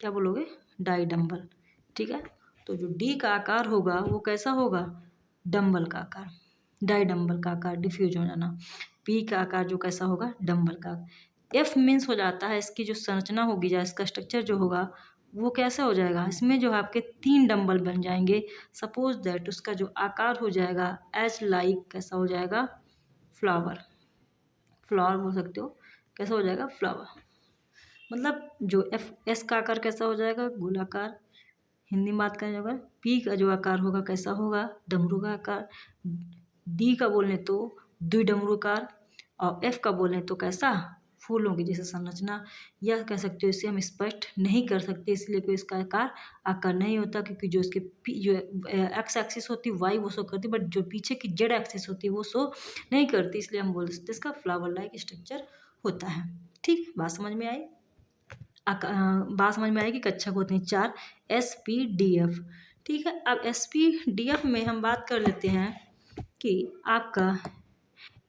Speaker 1: क्या बोलोगे, डाई डंबल, ठीक है। तो जो डी का आकार होगा वो कैसा होगा, डंबल का आकार, डाई डंबल का आकार, डिफ्यूज हो जाना। पी का आकार जो कैसा होगा, डंबल का। एफ मीन्स हो जाता है इसकी जो संरचना होगी या इसका स्ट्रक्चर जो होगा वो कैसा हो जाएगा, इसमें जो है आपके 3 डंबल बन जाएंगे। सपोज दैट उसका जो आकार हो जाएगा एज लाइक, कैसा हो जाएगा, फ्लावर, फ्लावर बोल सकते हो, कैसा हो जाएगा, फ्लावर। मतलब जो एस का आकार कैसा हो जाएगा, गोलाकार। हिंदी में बात करें अगर, पी का जो आकार होगा कैसा होगा, डमरू का आकार। डी का बोलें तो द्विडमरूकार, और एफ का बोलें तो कैसा, फूलों की जैसे संरचना। यह कह सकते हो, इसे हम स्पष्ट नहीं कर सकते इसलिए कोई इसका आकार नहीं होता, क्योंकि जो इसके जो एक्स एक्सिस होती है वाई वो शो करती है, बट जो पीछे की जेड एक्सिस होती है वो शो नहीं करती, इसलिए हम बोल सकते इसका फ्लावर लाइक स्ट्रक्चर होता है, ठीक। बात समझ में आई? बात समझ में आएगी। कक्षक होते हैं 4 SPDF, ठीक है। अब SPDF में हम बात कर लेते हैं कि आपका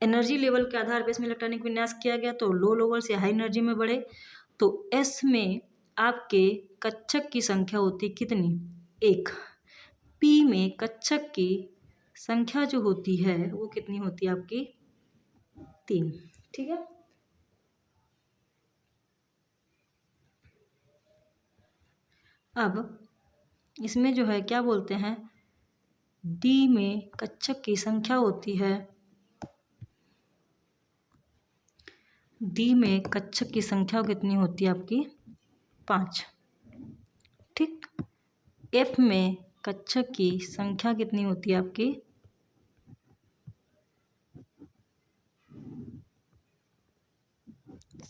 Speaker 1: एनर्जी लेवल के आधार पर इसमें इलेक्ट्रॉनिक विन्यास किया गया, तो लो लेवल से हाई एनर्जी में बढ़े तो S में आपके कक्षक की संख्या होती कितनी, 1। P में कक्षक की संख्या जो होती है वो कितनी होती है आपकी, 3, ठीक है। अब इसमें जो है क्या बोलते हैं, डी में कक्षक की संख्या होती है, डी में कक्षक की संख्या कितनी होती है आपकी, 5, ठीक। एफ में कक्षक की संख्या कितनी होती है आपकी,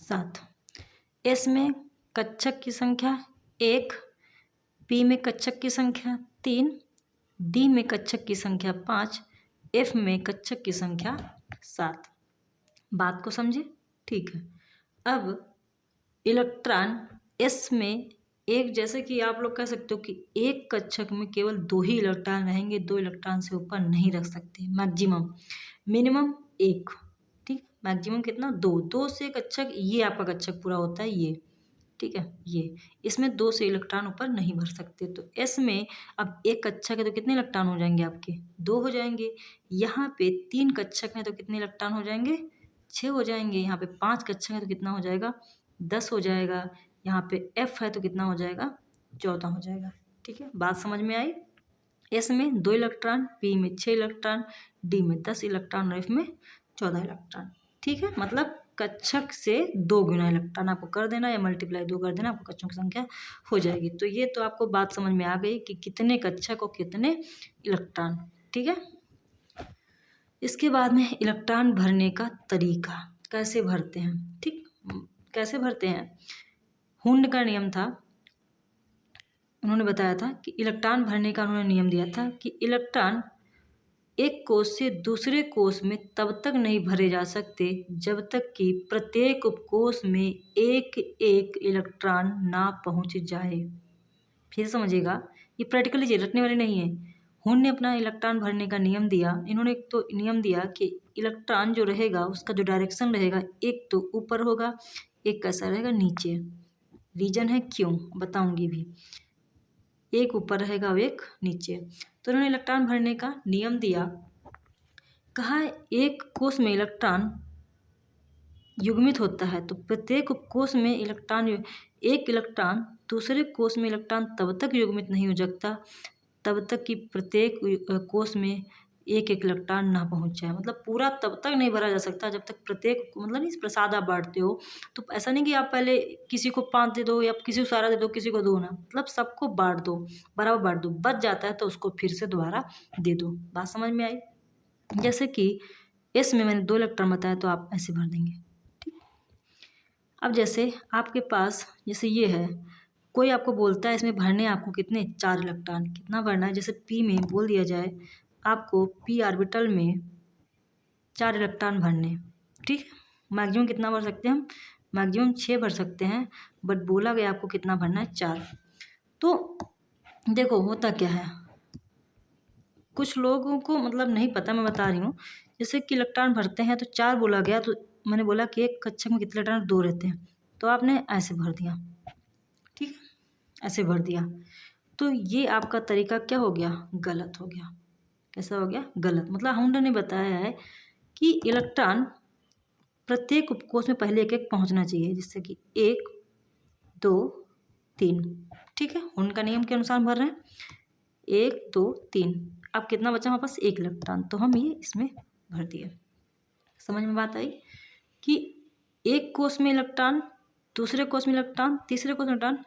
Speaker 1: 7। एस में कक्षक की संख्या 1, पी में कक्षक की संख्या 3, डी में कक्षक की संख्या 5, एफ में कक्षक की संख्या 7। बात को समझे, ठीक है। अब इलेक्ट्रॉन एस में एक, जैसे कि आप लोग कह सकते हो कि एक कक्षक में केवल 2 ही इलेक्ट्रॉन रहेंगे, 2 इलेक्ट्रॉन से ऊपर नहीं रख सकते, मैक्सिमम। मिनिमम 1, ठीक। मैक्सिमम कितना, 2 से कक्षक, ये आपका कक्षक पूरा होता है ये, ठीक है। ये इसमें 2 से इलेक्ट्रॉन ऊपर नहीं भर सकते। तो एस में अब एक कक्षक है तो कितने इलेक्ट्रॉन हो जाएंगे आपके, 2 हो जाएंगे। यहाँ पे 3 कक्षक हैं तो कितने इलेक्ट्रॉन हो जाएंगे, 6 हो जाएंगे। यहाँ पे 5 कक्षक है तो कितना हो जाएगा, 10 हो जाएगा। यहाँ पे एफ है तो कितना हो जाएगा, 14 हो जाएगा, ठीक है। बात समझ में आई? एस में 2 इलेक्ट्रॉन, पी में 6 इलेक्ट्रॉन, डी में 10 इलेक्ट्रॉन और एफ में 14 इलेक्ट्रॉन, ठीक है। मतलब कक्षक से 2 गुना इलेक्ट्रॉन आपको कर देना या मल्टीप्लाई 2 कर देना, आपको कक्षकों की संख्या हो जाएगी। तो ये तो आपको बात समझ में आ गई कि कितने कक्षक और कितने इलेक्ट्रॉन, ठीक है। इसके बाद में इलेक्ट्रॉन भरने का तरीका, कैसे भरते हैं, ठीक, कैसे भरते हैं। हुंड का नियम था, उन्होंने बताया था कि इलेक्ट्रॉन भरने का उन्होंने नियम दिया था कि इलेक्ट्रॉन एक कोष से दूसरे कोष में तब तक नहीं भरे जा सकते जब तक कि प्रत्येक उपकोष में एक एक इलेक्ट्रॉन ना पहुंच जाए। फिर समझिएगा, ये प्रैक्टिकली चीज रटने वाली नहीं है। हुन ने अपना इलेक्ट्रॉन भरने का नियम दिया। इन्होंने एक तो नियम दिया कि इलेक्ट्रॉन जो रहेगा उसका जो डायरेक्शन रहेगा, एक तो ऊपर होगा, एक कैसा रहेगा, नीचे। रीजन है क्यों, बताऊंगी भी। एक ऊपर रहेगा और एक नीचे। तो उन्होंने इलेक्ट्रॉन भरने का नियम दिया। कहा एक कोष में इलेक्ट्रॉन युग्मित होता है तो प्रत्येक कोष में एक इलेक्ट्रॉन दूसरे कोष में इलेक्ट्रॉन तब तक युग्मित नहीं हो सकता तब तक कि प्रत्येक कोष में एक एक इलेक्ट्रॉन ना पहुंच जाए। मतलब पूरा तब तक नहीं भरा जा सकता जब तक प्रत्येक, मतलब इस प्रसाद आप बांटते हो तो ऐसा नहीं कि आप पहले किसी को 5 दे दो या किसी को सारा दे दो, किसी को 2 ना, मतलब सबको बांट दो, बराबर बांट दो। बच जाता है तो उसको फिर से दोबारा दे दो। बात समझ में आई। जैसे कि एस में मैंने 2 इलेक्ट्रॉन बताया तो आप ऐसे भर देंगे। ठीक, अब जैसे आपके पास जैसे ये है, कोई आपको बोलता है इसमें भरने आपको कितने, 4 इलेक्ट्रॉन, कितना भरना है। जैसे पी में बोल दिया जाए आपको पी ऑर्बिटल में 4 इलेक्ट्रॉन भरने, ठीक। मैक्सिमम कितना भर सकते हैं हम, मैक्सिमम 6 भर सकते हैं, बट बोला गया आपको कितना भरना है, 4। तो देखो होता क्या है, कुछ लोगों को मतलब नहीं पता, मैं बता रही हूँ। जैसे कि इलेक्ट्रॉन भरते हैं तो 4 बोला गया, तो मैंने बोला कि एक कक्षक में कितने इलेक्ट्रॉन, 2 रहते हैं, तो आपने ऐसे भर दिया, ठीक, ऐसे भर दिया। तो ये आपका तरीका क्या हो गया, गलत हो गया। कैसा हो गया, गलत। मतलब हाउंडा ने बताया है कि इलेक्ट्रॉन प्रत्येक उपकोष में पहले एक एक पहुंचना चाहिए, जिससे कि 1 2 3, ठीक है। उनका नियम के अनुसार भर रहे हैं, 1 2 3। अब कितना बचा हमारे पास, 1 इलेक्ट्रॉन, तो हम ये इसमें भर दिए। समझ में बात आई कि एक कोष में इलेक्ट्रॉन, दूसरे कोष में इलेक्ट्रॉन, तीसरे कोष में इलेक्ट्रॉन,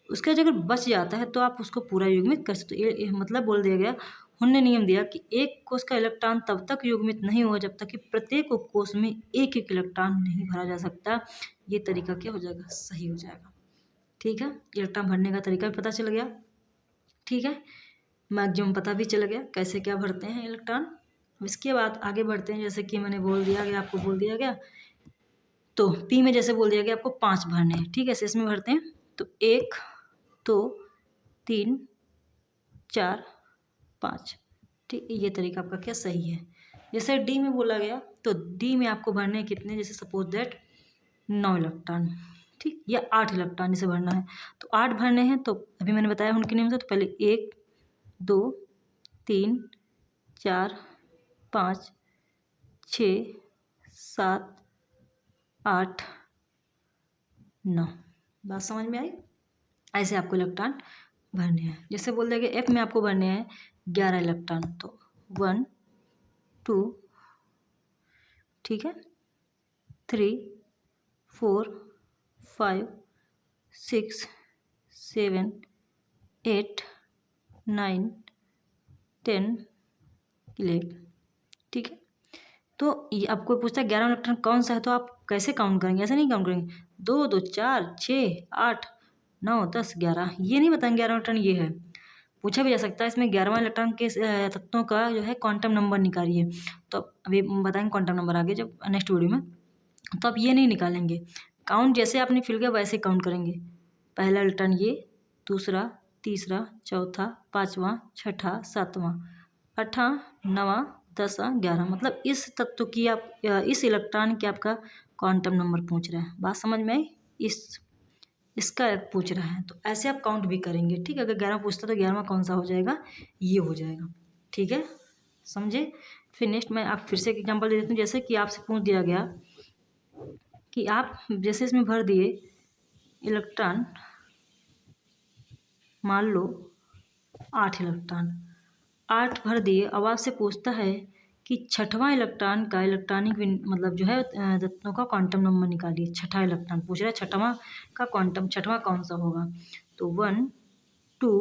Speaker 1: उसके अगर बच जाता है तो आप उसको पूरा युग्मित कर सकते हो। ये मतलब बोल दिया गया, उन्होंने नियम दिया कि एक कोष का इलेक्ट्रॉन तब तक युग्मित नहीं हुआ जब तक कि प्रत्येक उपकोष में एक एक इलेक्ट्रॉन नहीं भरा जा सकता। ये तरीका क्या हो जाएगा, सही हो जाएगा, ठीक है। इलेक्ट्रॉन भरने का तरीका भी पता चल गया, ठीक है। मैक्सिमम पता भी चल गया कैसे क्या भरते हैं इलेक्ट्रॉन। इसके बाद आगे बढ़ते हैं। जैसे कि मैंने बोल दिया गया, आपको बोल दिया गया, तो पी में जैसे बोल दिया गया आपको 5 भरने हैं, ठीक है, ऐसे इसमें भरते हैं। तो 1 2 3 4 5, ठीक, ये तरीका आपका क्या सही है। जैसे डी में बोला गया तो डी में आपको भरने हैं कितने, जैसे सपोज दैट 9 इलेक्ट्रॉन, ठीक, या 8 इलेक्ट्रॉन इसे भरना है। तो 8 भरने हैं, तो अभी मैंने बताया उनके नियम से, तो पहले 1 2 3 4 5 6 7 8 9। बात समझ में आई। ऐसे आपको इलेक्ट्रॉन भरने हैं। जैसे बोल दिया गया एफ में आपको भरने हैं 11 इलेक्ट्रॉन, तो 1 2, ठीक है, 3 4 5 6 7 8 9 10 11, ठीक है। तो ये आपको पूछता है 11 इलेक्ट्रॉन कौन सा है, तो आप कैसे काउंट करेंगे, ऐसे नहीं काउंट करेंगे 2 2 4 6 8 9 10 11, ये नहीं बताएंगे 11 इलेक्ट्रॉन ये है। पूछा भी जा सकता है इसमें 11वां इलेक्ट्रॉन के तत्वों का जो है क्वांटम नंबर निकालिए, तो अभी बताएंगे क्वांटम नंबर आगे जब नेक्स्ट वीडियो में। तो आप ये नहीं निकालेंगे, काउंट जैसे आपने फिल किया वैसे काउंट करेंगे। पहला इलेक्ट्रॉन ये, दूसरा, तीसरा, चौथा, पाँचवा, छठा, सातवां, आठवां, नवां, 10वां, 11, मतलब इस तत्व की आप इस इलेक्ट्रॉन की आपका क्वांटम नंबर पूछ रहा है। बात समझ में आई। इसका पूछ रहा है, तो ऐसे आप काउंट भी करेंगे, ठीक है। अगर 11 पूछता तो 11वां कौन सा हो जाएगा, ये हो जाएगा, ठीक है, समझे। फिर नेक्स्ट मैं आप फिर से एक एग्जांपल दे देती हूँ। जैसे कि आपसे पूछ दिया गया कि आप जैसे इसमें भर दिए इलेक्ट्रॉन, मान लो 8 इलेक्ट्रॉन, 8 भर दिए। अब आपसे पूछता है कि छठवां इलेक्ट्रॉन का इलेक्ट्रॉनिक मतलब जो है तत्वों का क्वांटम नंबर निकालिए। छठा इलेक्ट्रॉन पूछ रहा है, छठवां का क्वांटम, छठवां कौन सा होगा। तो 1 2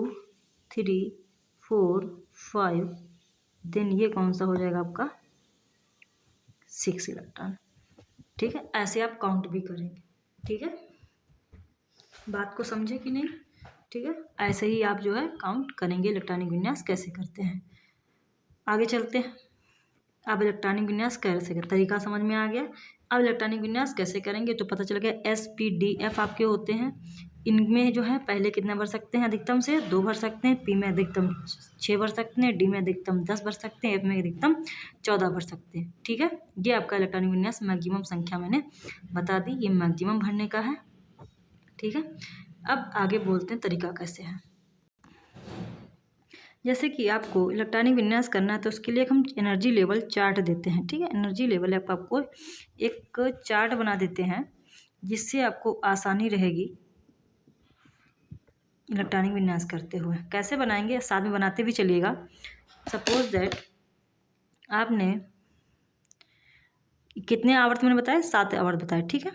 Speaker 1: 3 4 5, देन ये कौन सा हो जाएगा आपका 6 इलेक्ट्रॉन। ठीक है, ऐसे आप काउंट भी करेंगे। ठीक है, बात को समझे कि नहीं? ठीक है, ऐसे ही आप जो है काउंट करेंगे इलेक्ट्रॉनिक विन्यास कैसे करते हैं। आगे चलते हैं। अब इलेक्ट्रॉनिक विन्यास कैसे तरीका समझ में आ गया। अब इलेक्ट्रॉनिक विन्यास कैसे करेंगे तो पता चल गया। SP, DF आपके होते हैं। इनमें जो है पहले कितना भर सकते हैं? अधिकतम से 2 भर सकते हैं। P में अधिकतम 6 भर सकते हैं। D में अधिकतम 10 भर सकते हैं। F में अधिकतम 14 भर सकते हैं। ठीक है, ये आपका इलेक्ट्रॉनिक विन्यास मैक्सिमम संख्या मैंने बता दी, ये मैक्सिमम भरने का है। ठीक है, अब आगे बोलते हैं तरीका कैसे है। जैसे कि आपको इलेक्ट्रॉनिक विन्यास करना है तो उसके लिए हम एनर्जी लेवल चार्ट देते हैं। ठीक है, एनर्जी लेवल आप आपको एक चार्ट बना देते हैं जिससे आपको आसानी रहेगी इलेक्ट्रॉनिक विन्यास करते हुए। कैसे बनाएंगे, साथ में बनाते भी चलिएगा। सपोज दैट आपने कितने आवर्त मैंने बताया? 7 आवर्त बताया। ठीक है,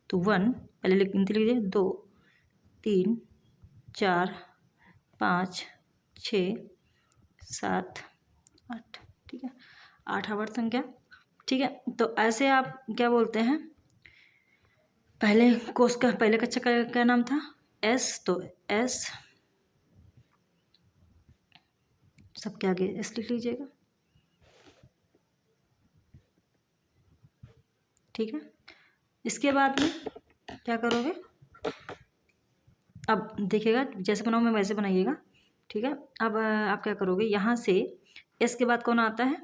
Speaker 1: तो 1 पहले गिनती लीजिए, 2 3 4 5 6 7 8। ठीक है, 8 आवर्त संख्या। ठीक है, तो ऐसे आप क्या बोलते हैं, पहले कोर्स का पहले कक्षा का क्या नाम था? S, तो S सबके आगे S लिख लीजिएगा। ठीक है, इसके बाद में क्या करोगे, अब देखिएगा जैसे बनाऊँ मैं वैसे बनाइएगा। ठीक है, अब आप क्या करोगे, यहाँ से S के बाद कौन आता है?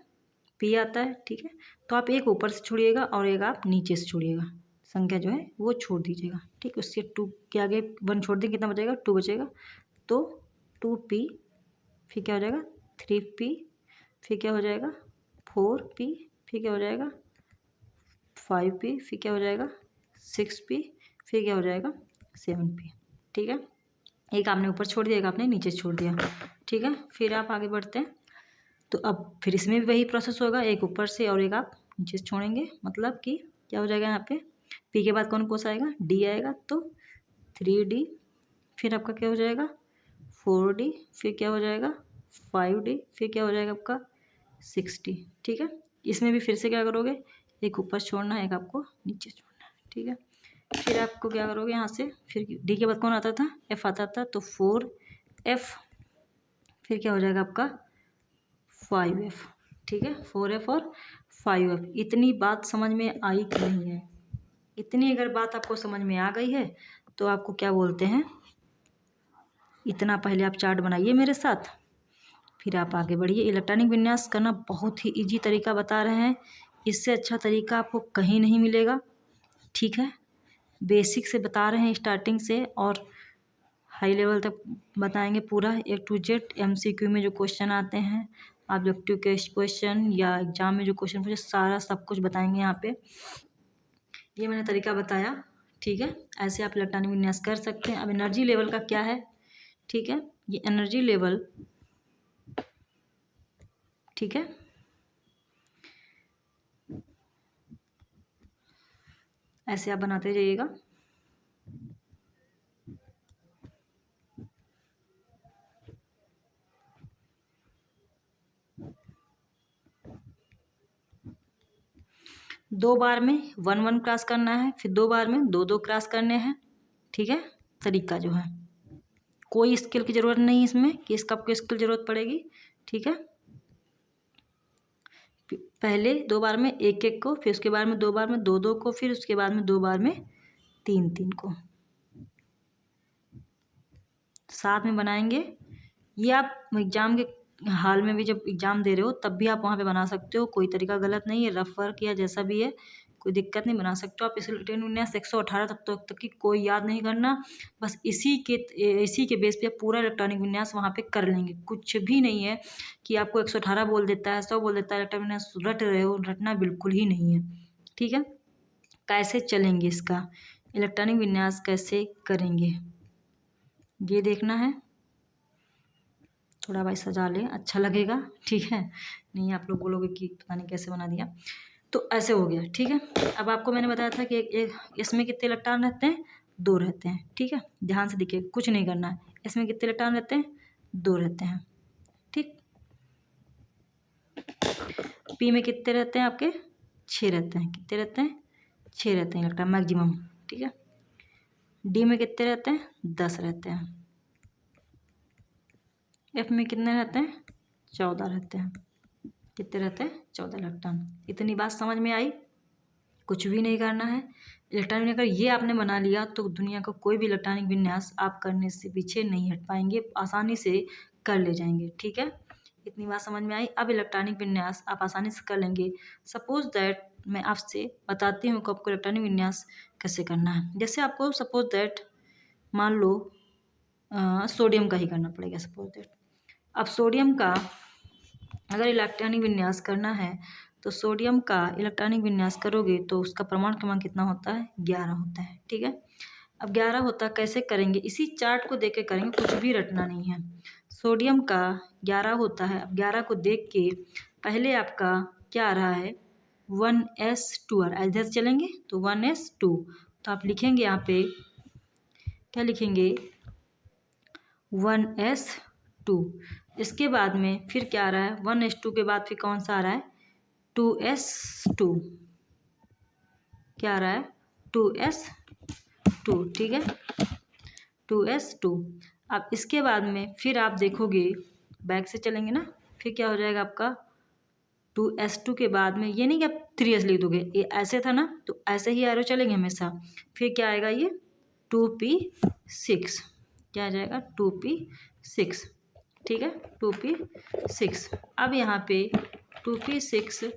Speaker 1: P आता है। ठीक है, तो आप एक ऊपर से छोड़िएगा और एक आप नीचे से छोड़िएगा, संख्या जो है वो छोड़ दीजिएगा। ठीक, उसके 2 के आगे 1 छोड़ दें, कितना बचेगा? 2 बचेगा। तो 2P, फिर क्या हो जाएगा? 3P, फिर क्या हो जाएगा? 4P, फिर क्या हो जाएगा? 5P, फिर क्या हो जाएगा? 6P, फिर क्या हो जाएगा? 7P। ठीक है, एक आपने ऊपर छोड़ दिया, एक आपने नीचे छोड़ दिया। ठीक है, फिर आप आगे बढ़ते हैं। तो अब फिर इसमें भी वही प्रोसेस होगा, एक ऊपर से और एक आप नीचे से छोड़ेंगे। मतलब कि क्या हो जाएगा, यहाँ पे P के बाद कौन कोस आएगा? D आएगा, तो 3D, फिर आपका क्या हो जाएगा? 4D, फिर क्या हो जाएगा? 5D, फिर क्या हो जाएगा आपका? 6D। ठीक है, इसमें भी फिर से क्या करोगे, एक ऊपर छोड़ना है, एक आपको नीचे छोड़ना है। ठीक है, फिर आपको क्या करोगे, यहाँ से फिर D के बाद कौन आता था? F आता था, तो 4F, फिर क्या हो जाएगा आपका? 5F। ठीक है, 4F और 5F। इतनी बात समझ में आई कि नहीं है? इतनी अगर बात आपको समझ में आ गई है तो आपको क्या बोलते हैं, इतना पहले आप चार्ट बनाइए मेरे साथ, फिर आप आगे बढ़िए। इलेक्ट्रॉनिक विन्यास करना बहुत ही इजी तरीका बता रहे हैं, इससे अच्छा तरीका आपको कहीं नहीं मिलेगा। ठीक है, बेसिक से बता रहे हैं स्टार्टिंग से और हाई लेवल तक बताएंगे पूरा A to Z। MCQ में जो क्वेश्चन आते हैं, ऑब्जेक्टिव क्वेश्चन या एग्जाम में जो क्वेश्चन पूछे, सारा सब कुछ बताएंगे यहाँ पे। ये मैंने तरीका बताया। ठीक है, ऐसे आप इलेक्ट्रॉनिक विन्यास कर सकते हैं। अब एनर्जी लेवल का क्या है? ठीक है, ये एनर्जी लेवल, ठीक है, ऐसे आप बनाते जाइएगा। दो बार में 1 1 क्रॉस करना है, फिर 2 बार में 2 2 क्रॉस करने हैं। ठीक है, तरीका जो है, कोई स्किल की ज़रूरत नहीं इसमें कि इसका आपको स्किल ज़रूरत पड़ेगी। ठीक है, पहले 2 बार में 1 1 को, फिर उसके बाद में 2 बार में 2 2 को, फिर उसके बाद में 2 बार में 3 3 को साथ में बनाएंगे। ये आप एग्ज़ाम के हाल में भी जब एग्ज़ाम दे रहे हो तब भी आप वहाँ पे बना सकते हो, कोई तरीका गलत नहीं है। रफ वर्क या जैसा भी है कोई दिक्कत नहीं, बना सकते हो आप। इस इलेक्ट्रॉनिक विन्यास 118 तक की कोई याद नहीं करना, बस इसी के बेस पे पूरा इलेक्ट्रॉनिक विन्यास वहाँ पे कर लेंगे। कुछ भी नहीं है कि आपको 118 बोल देता है, 100 बोल देता है, इलेक्ट्रॉनिक विन्यास रट रहे हो, रटना बिल्कुल ही नहीं है। ठीक है, कैसे चलेंगे इसका इलेक्ट्रॉनिक विन्यास कैसे करेंगे ये देखना है। थोड़ा भाई सजा ले, अच्छा लगेगा। ठीक है, नहीं आप लोग बोलोगे कि पता नहीं कैसे बना दिया। तो ऐसे हो गया। ठीक है, अब आपको मैंने बताया था कि इसमें कितने इलेक्ट्रॉन रहते हैं? 2 रहते हैं। ठीक है, ध्यान से देखिए, कुछ नहीं करना है। इसमें कितने इलेक्ट्रॉन रहते हैं? 2 रहते हैं। ठीक, P में कितने रहते हैं आपके? 6 रहते हैं। कितने रहते हैं? 6 रहते हैं इलेक्ट्रॉन मैक्सिमम। ठीक है। डी में कितने रहते हैं? 10 रहते हैं। एफ में कितने रहते हैं? 14 रहते हैं। कितने रहते हैं? 14 इलेक्ट्रॉन। इतनी बात समझ में आई? कुछ भी नहीं करना है। इलेक्ट्रॉनिक अगर ये आपने बना लिया तो दुनिया का कोई भी इलेक्ट्रॉनिक विन्यास आप करने से पीछे नहीं हट पाएंगे, आसानी से कर ले जाएंगे। ठीक है, इतनी बात समझ में आई। अब इलेक्ट्रॉनिक विन्यास आप आसानी से कर लेंगे। सपोज दैट मैं आपसे बताती हूँ कि आपको इलेक्ट्रॉनिक विन्यास कैसे करना है। जैसे आपको सपोज दैट मान लो सोडियम का ही करना पड़ेगा। सपोज दैट अब सोडियम का अगर इलेक्ट्रॉनिक विन्यास करना है तो सोडियम का इलेक्ट्रॉनिक विन्यास करोगे तो उसका परमाणु क्रमांक कितना होता है? 11 होता है। ठीक है, अब 11 होता है, कैसे करेंगे? इसी चार्ट को देख के करेंगे, कुछ भी रटना नहीं है। सोडियम का 11 होता है। अब 11 को देख के पहले आपका क्या आ रहा है? 1s2 आ रहा है। इधर चलेंगे तो 1s2, तो आप लिखेंगे यहाँ पे क्या लिखेंगे? 1s2। इसके बाद में फिर क्या आ रहा है? 1s2 के बाद फिर कौन सा आ रहा है? 2s2। क्या आ रहा है? 2s2। ठीक है, 2s2। अब इसके बाद में फिर आप देखोगे, बैक से चलेंगे ना, फिर क्या हो जाएगा आपका? 2s2 के बाद में ये नहीं कि आप 3s लिख दोगे, ये ऐसे था ना, तो ऐसे ही एरो चलेंगे हमेशा। फिर क्या आएगा? ये 2p6। क्या आ जाएगा? 2p6। ठीक है, 2p6। अब यहाँ पे 2p6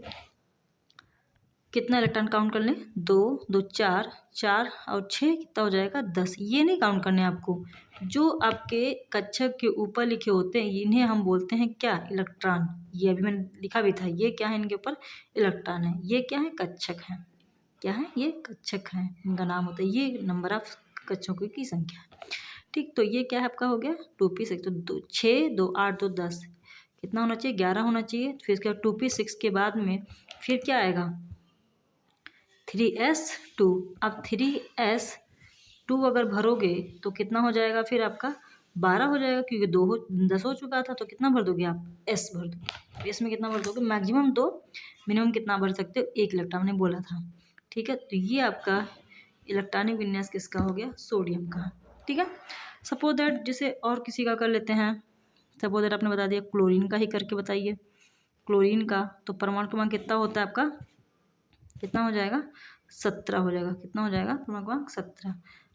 Speaker 1: कितना इलेक्ट्रॉन काउंट कर लें? 2 2 4 4 और 6 कितना हो जाएगा? 10। ये नहीं काउंट करने आपको, जो आपके कक्षक के ऊपर लिखे होते हैं इन्हें हम बोलते हैं क्या? इलेक्ट्रॉन। ये अभी मैंने लिखा भी था, ये क्या है? इनके ऊपर इलेक्ट्रॉन है। ये क्या है? कक्षक है। क्या है? ये कक्षक है, इनका नाम होता है। ये नंबर ऑफ कक्षकों की संख्या है। ठीक, तो ये क्या है आपका? हो गया 2p6। तो 6 2 8 2 10 कितना होना चाहिए? 11 होना चाहिए। फिर इसके बाद 2p6 के बाद में फिर क्या आएगा? 3s2। अब 3s2 अगर भरोगे तो कितना हो जाएगा? फिर आपका 12 हो जाएगा, क्योंकि 10 हो चुका था। तो कितना भर दोगे आप? एस भर दोगे। एस में कितना भर दोगे? मैक्सिमम 2, मिनिमम कितना भर सकते हो? 1 इलेक्ट्रॉन ने बोला था। ठीक है, तो ये आपका इलेक्ट्रॉनिक विन्यास किसका हो गया? सोडियम का। ठीक है, सपोज दैट जिसे और किसी का कर लेते हैं। सपोज दैट आपने बता दिया क्लोरीन का ही करके बताइए। क्लोरीन का तो परमाणु क्रमांक कितना होता है आपका? कितना हो जाएगा? 17 हो जाएगा। कितना हो जाएगा? परमाणु क्रमांक 17।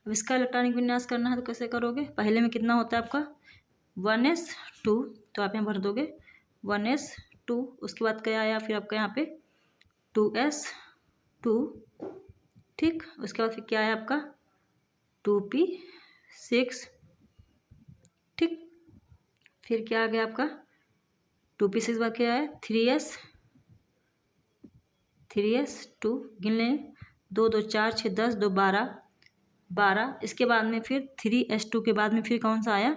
Speaker 1: अब इसका इलेक्ट्रॉनिक विन्यास करना है तो कैसे करोगे? पहले में कितना होता है आपका? 1s2, तो आप यहाँ भर दोगे 1s2। उसके बाद क्या आया? फिर आपका यहाँ पे 2s2। ठीक, उसके बाद फिर क्या आया आपका? 2p6। ठीक, फिर क्या आ गया आपका? 2p6 बाद क्या है? 3s2 गिन लें। 2 2 4 6 10 2 12 12। इसके बाद में फिर 3s2 के बाद में फिर कौन सा आया?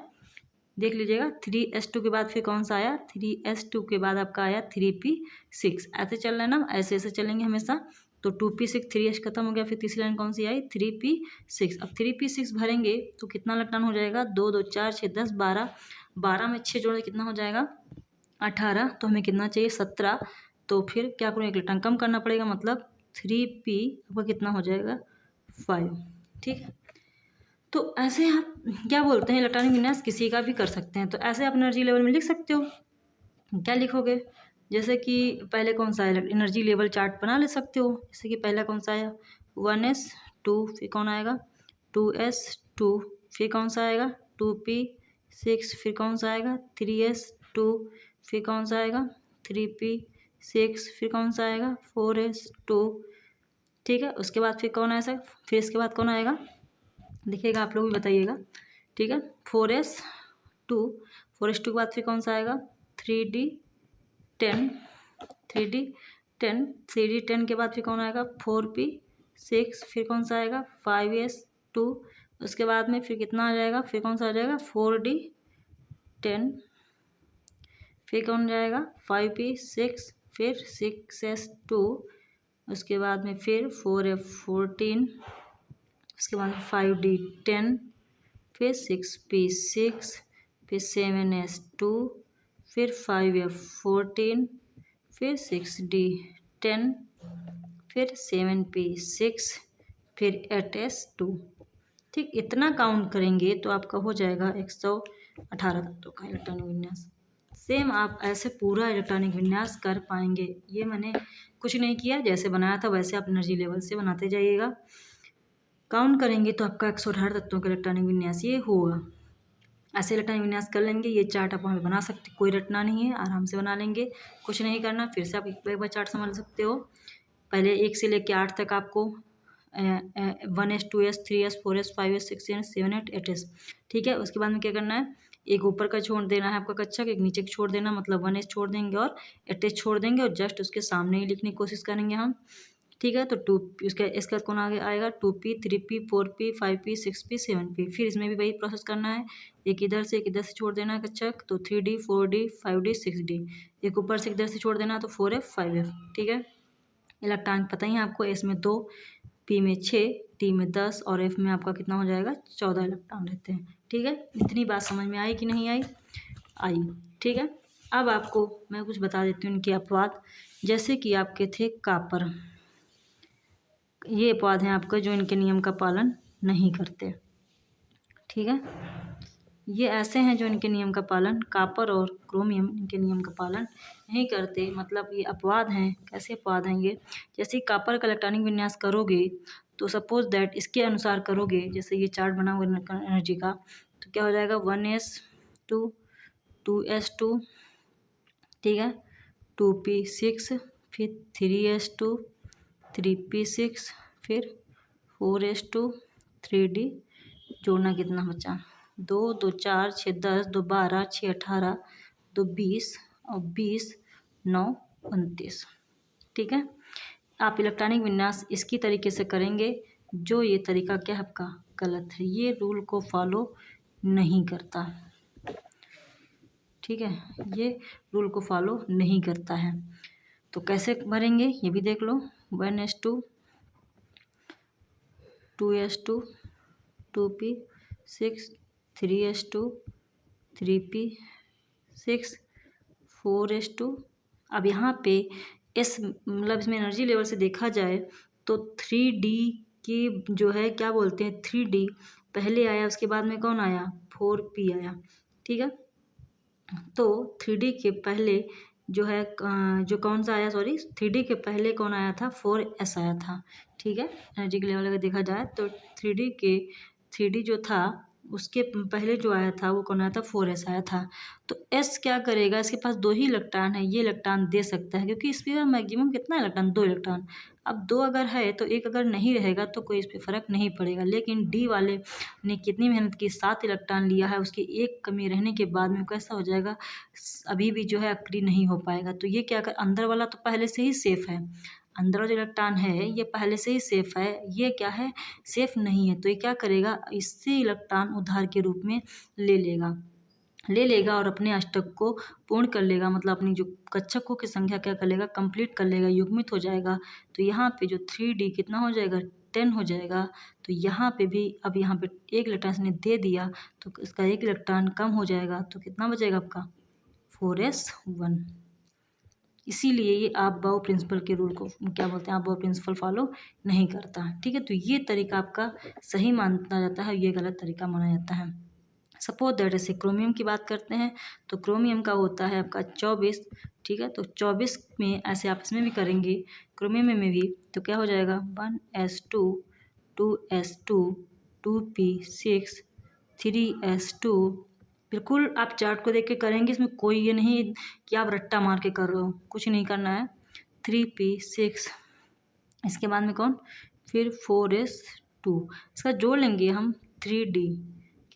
Speaker 1: देख लीजिएगा, 3s2 के बाद फिर कौन सा आया? 3s2 के बाद आपका आया 3p6। ऐसे चल रहा है ना, ऐसे ऐसे चलेंगे हमेशा। तो 2p6, 3s खत्म हो गया। फिर तीसरी लाइन कौन सी आई? 3p6। अब 3p6 भरेंगे तो कितना इलेक्ट्रॉन हो जाएगा? 2 2 4 6 10 12। 12 में 6 जोड़े कितना हो जाएगा? 18। तो हमें कितना चाहिए? 17। तो फिर क्या करूँ? 1 इलेक्ट्रॉन कम करना पड़ेगा, मतलब 3p आपका कितना हो जाएगा? 5। ठीक है, तो ऐसे आप क्या बोलते हैं? इलेक्ट्रॉनिक विन्यास किसी का भी कर सकते हैं। तो ऐसे आप एनर्जी लेवल में लिख सकते हो। क्या लिखोगे? जैसे कि पहले कौन सा है? एनर्जी लेवल चार्ट बना ले सकते हो। जैसे कि पहला कौन सा आया? 1s2। फिर कौन आएगा? 2s2। फिर कौन सा आएगा? 2p6। फिर कौन सा आएगा? 3s2। फिर कौन सा आएगा? 3p6। फिर कौन सा आएगा? 4s2। ठीक है, उसके बाद फिर कौन आएगा? फिर इसके बाद कौन आएगा? देखिएगा, आप लोग भी बताइएगा। ठीक है, 4s2। 4s2 के बाद फिर कौन सा आएगा? 3d10। 3d10। 3d10 के बाद फिर कौन आएगा? 4p6। फिर कौन सा आएगा? 5s2। उसके बाद में फिर कितना आ जाएगा? फिर कौन सा आ जाएगा? 4d10। फिर कौन जाएगा? 5p6। फिर 6s2। उसके बाद में फिर 4f14। उसके बाद 5d10। फिर 6p6। फिर 7s2। फिर 5f14। फिर 6d10। फिर 7p6, फिर 8s2। ठीक, इतना काउंट करेंगे तो आपका हो जाएगा 118 तत्वों का इलेक्ट्रॉनिक विन्यास। सेम आप ऐसे पूरा इलेक्ट्रॉनिक विन्यास कर पाएंगे। ये मैंने कुछ नहीं किया, जैसे बनाया था वैसे आप एनर्जी लेवल से बनाते जाइएगा। काउंट करेंगे तो आपका 118 तत्वों का इलेक्ट्रॉनिक विन्यास ये होगा। ऐसे इलेक्ट्रॉनिक विन्यास कर लेंगे। ये चार्ट आप वहाँ बना सकते, कोई रटना नहीं है, आराम से बना लेंगे, कुछ नहीं करना। फिर से आप एक बार चार्ट समझ सकते हो। पहले 1 से लेकर 8 तक आपको 1s 2s 3s 4s 5s 6s 7s 8s। ठीक है, उसके बाद में क्या करना है, एक ऊपर का छोड़ देना है आपका कच्चा, एक नीचे का छोड़ देना, मतलब 1s छोड़ देंगे और 8s छोड़ देंगे और जस्ट उसके सामने ही लिखने की कोशिश करेंगे हम। ठीक है, तो 2 इसके बाद कौन आगे आएगा, 2p 3p 4p 5p 6p 7p। फिर इसमें भी वही प्रोसेस करना है, एक इधर से छोड़ देना है कच्चा, तो 3d 4d 5d 6d। एक ऊपर से इधर से छोड़ देना, तो 4f 5f। ठीक है, इलेक्ट्रॉन पता ही है आपको, एस में 2, पी में 6, टी में 10 और एफ में आपका कितना हो जाएगा, 14 इलेक्ट्रॉन रहते हैं। ठीक है, इतनी बात समझ में आई कि नहीं आई? आई। ठीक है, अब आपको मैं कुछ बता देती हूँ इनके अपवाद। जैसे कि आपके थे कॉपर, ये अपवाद हैं आपका जो इनके नियम का पालन नहीं करते। ठीक है, ये ऐसे हैं जो इनके नियम का पालन, कॉपर और क्रोमियम इनके नियम का पालन नहीं करते, मतलब ये अपवाद हैं। कैसे अपवाद हैं ये, जैसे कॉपर का इलेक्ट्रॉनिक विन्यास करोगे तो सपोज दैट इसके अनुसार करोगे, जैसे ये चार्ट बना हुआ एनर्जी का, तो क्या हो जाएगा 1s2 2s2, ठीक है, 2p6, फिर 3s2 3p6, फिर 4s2 3d। जोड़ना कितना बचा, 2 2 4 6 10 2 12 6 18 2 20 और 20 9 29। ठीक है, आप इलेक्ट्रॉनिक विन्यास इसकी तरीके से करेंगे। जो ये तरीका क्या है आपका गलत है, ये रूल को फॉलो नहीं करता। ठीक है, ये रूल को फॉलो नहीं करता है। तो कैसे भरेंगे ये भी देख लो, 1s2 2s2 2p6 3s2 3p6 4s2। अब यहाँ पे एस मतलब इसमें एनर्जी लेवल से देखा जाए तो 3d की जो है क्या बोलते हैं, 3d पहले आया, उसके बाद में कौन आया, 4p आया। ठीक है, तो 3d के पहले जो है जो कौन सा आया, सॉरी 3d के पहले कौन आया था, 4s आया था। ठीक है, एनर्जी के लेवल अगर देखा जाए तो 3d जो था उसके पहले जो आया था वो कौन आया था, 4s आया था। तो s क्या करेगा, इसके पास 2 ही इलेक्ट्रॉन है, ये इलेक्ट्रॉन दे सकता है क्योंकि इस पर मैक्सिमम कितना इलेक्ट्रॉन, 2 इलेक्ट्रॉन। अब 2 अगर है तो एक अगर नहीं रहेगा तो कोई इस पर फ़र्क नहीं पड़ेगा। लेकिन डी वाले ने कितनी मेहनत की, 7 इलेक्ट्रॉन लिया है, उसकी एक कमी रहने के बाद में कैसा हो जाएगा, अभी भी जो है अक्री नहीं हो पाएगा। तो ये क्या कर, अंदर वाला तो पहले से ही सेफ है, अंदर जो इलेक्ट्रॉन है ये पहले से ही सेफ है, ये क्या है, सेफ नहीं है। तो ये क्या करेगा, इससे इलेक्ट्रॉन उधार के रूप में ले लेगा और अपने अष्टक को पूर्ण कर लेगा, मतलब अपनी जो कक्षकों की संख्या क्या कर लेगा, कंप्लीट कर लेगा, युग्मित हो जाएगा। तो यहाँ पे जो 3d कितना हो जाएगा, 10 हो जाएगा। तो यहाँ पे भी अब यहाँ पे एक इलेक्ट्रॉन इसने दे दिया तो इसका एक इलेक्ट्रॉन कम हो जाएगा, तो कितना बचेगा आपका 4s1। इसीलिए ये आप बाउ प्रिंसिपल के रूल को क्या बोलते हैं, आप बाउ प्रिंसिपल फॉलो नहीं करता। ठीक है, तो ये तरीका आपका सही माना जाता है, ये गलत तरीका माना जाता है। सपोज दैट ऐसे क्रोमियम की बात करते हैं तो क्रोमियम का होता है आपका 24। ठीक है, तो 24 में ऐसे आप इसमें भी करेंगे, क्रोमियम में भी, तो क्या हो जाएगा 1s2 2s2 2p6 3s2। बिल्कुल आप चार्ट को देख के करेंगे, इसमें कोई ये नहीं कि आप रट्टा मार के कर रहे हो, कुछ नहीं करना है। 3p6, इसके बाद में कौन, फिर 4s2, इसका जोड़ लेंगे हम 3d,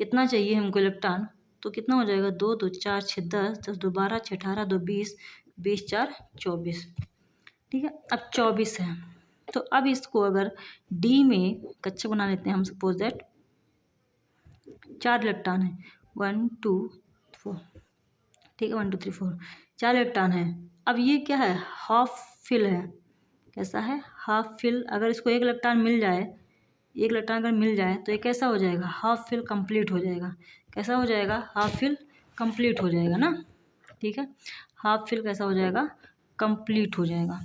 Speaker 1: कितना चाहिए हमको इलेक्ट्रॉन, तो कितना हो जाएगा 2 2 4 6 10 10 2 12 6 18 2 20 20 4 24। ठीक है, अब 24 है, तो अब इसको अगर डी में कच्चा बना लेते हैं हम, सपोज दैट 4 इलेक्ट्रॉन है, 1 2 4। ठीक है, 1 2 3 4 4 इलेक्ट्रॉन है। अब ये क्या है, हाफ फिल है, कैसा है, हाफ फिल। अगर इसको एक इलेक्ट्रॉन मिल जाए, एक इलेक्ट्रॉन अगर मिल जाए तो ये कैसा हो जाएगा, हाफ फिल कंप्लीट हो जाएगा। कैसा हो जाएगा, हाफ फिल कंप्लीट हो जाएगा ना। ठीक है, हाफ फिल कैसा हो जाएगा, कंप्लीट हो जाएगा।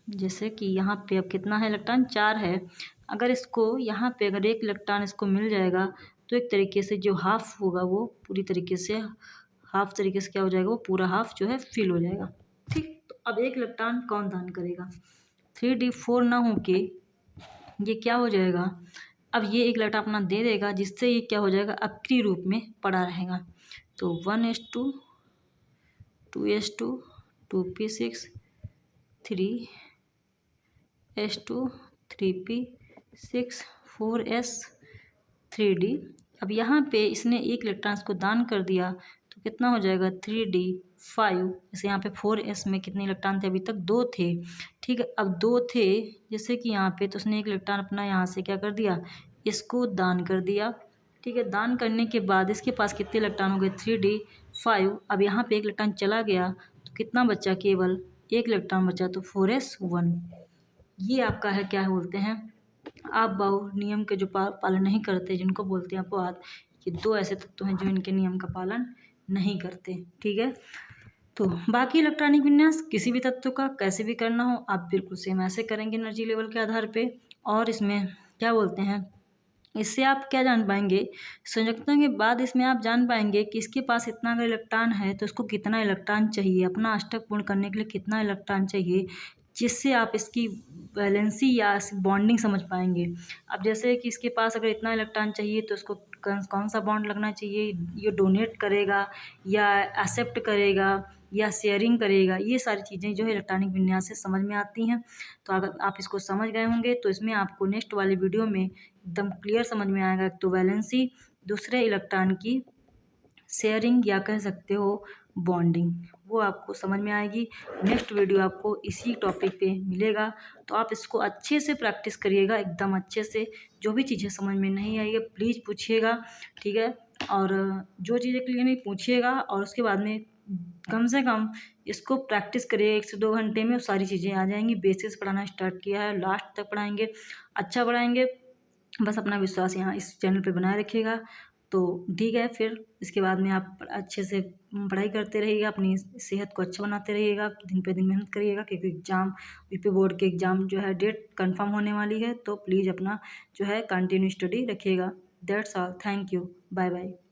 Speaker 1: जैसे कि यहाँ पे अब कितना है इलेक्ट्रॉन, 4 है। अगर इसको यहाँ पे अगर एक इलेक्ट्रॉन इसको मिल जाएगा तो एक तरीके से जो हाफ होगा वो पूरी तरीके से हाफ तरीके से क्या हो जाएगा, वो पूरा हाफ जो है फिल हो जाएगा। ठीक, तो अब एक इलेक्ट्रॉन कौन दान करेगा, 3d4 ना हो के ये क्या हो जाएगा, अब ये एक इलेक्ट्रॉन अपना दे देगा जिससे ये क्या हो जाएगा, अक्रिय रूप में पड़ा रहेगा। तो 1s2 2s2 2p6 3s2 3p6 4s 3d। अब यहाँ पे इसने एक इलेक्ट्रॉन को दान कर दिया तो कितना हो जाएगा, 3d5। जैसे यहाँ पे 4s में कितने इलेक्ट्रॉन थे, अभी तक 2 थे। ठीक है, अब 2 थे जैसे कि यहाँ पे, तो उसने एक इलेक्ट्रॉन अपना यहाँ से क्या कर दिया, इसको दान कर दिया। ठीक है, दान करने के बाद इसके पास कितने इलेक्ट्रॉन हो गए, 3d5। अब यहाँ पे एक इलेक्ट्रॉन चला गया तो कितना बचा, केवल एक इलेक्ट्रॉन बचा, तो 4s1। ये आपका है, क्या बोलते हैं, आप बाहु नियम के जो पालन नहीं करते, जिनको बोलते हैं अपवाद। ये 2 ऐसे तत्व हैं जो इनके नियम का पालन नहीं करते। ठीक है, तो बाकी इलेक्ट्रॉनिक विन्यास किसी भी तत्व का कैसे भी करना हो आप बिल्कुल सेम ऐसे करेंगे एनर्जी लेवल के आधार पे। और इसमें क्या बोलते हैं, इससे आप क्या जान पाएंगे, संयुक्तों के बाद इसमें आप जान पाएंगे कि इसके पास इतना अगर इलेक्ट्रॉन है तो इसको कितना इलेक्ट्रॉन चाहिए, अपना अष्टक पूर्ण करने के लिए कितना इलेक्ट्रॉन चाहिए, जिससे आप इसकी वैलेंसी या बॉन्डिंग समझ पाएंगे। अब जैसे कि इसके पास अगर इतना इलेक्ट्रॉन चाहिए तो इसको कौन सा बॉन्ड लगना चाहिए, ये डोनेट करेगा या एक्सेप्ट करेगा या शेयरिंग करेगा, ये सारी चीज़ें जो है इलेक्ट्रॉनिक विन्यास से समझ में आती हैं। तो अगर आप इसको समझ गए होंगे तो इसमें आपको नेक्स्ट वाले वीडियो में एकदम क्लियर समझ में आएगा। तो वैलेंसी, दूसरे इलेक्ट्रॉन की शेयरिंग या कह सकते हो बॉन्डिंग, वो आपको समझ में आएगी। नेक्स्ट वीडियो आपको इसी टॉपिक पे मिलेगा, तो आप इसको अच्छे से प्रैक्टिस करिएगा, एकदम अच्छे से। जो भी चीज़ें समझ में नहीं आई है प्लीज़ पूछिएगा। ठीक है, और जो चीज़ें क्लियर नहीं पूछिएगा, और उसके बाद में कम से कम इसको प्रैक्टिस करिए 1 से 2 घंटे में, सारी चीज़ें आ जाएंगी। बेसिक्स पढ़ाना स्टार्ट किया है, लास्ट तक पढ़ाएंगे, अच्छा पढ़ाएंगे। बस अपना विश्वास यहाँ इस चैनल पे बनाए रखिएगा। तो ठीक है, फिर इसके बाद में आप अच्छे से पढ़ाई करते रहिएगा, अपनी सेहत को अच्छा बनाते रहिएगा, दिन पे दिन मेहनत करिएगा, क्योंकि एग्ज़ाम, यूपी बोर्ड के एग्ज़ाम जो है डेट कंफर्म होने वाली है। तो प्लीज़ अपना जो है कंटिन्यू स्टडी रखिएगा। That's all, thank you, bye bye.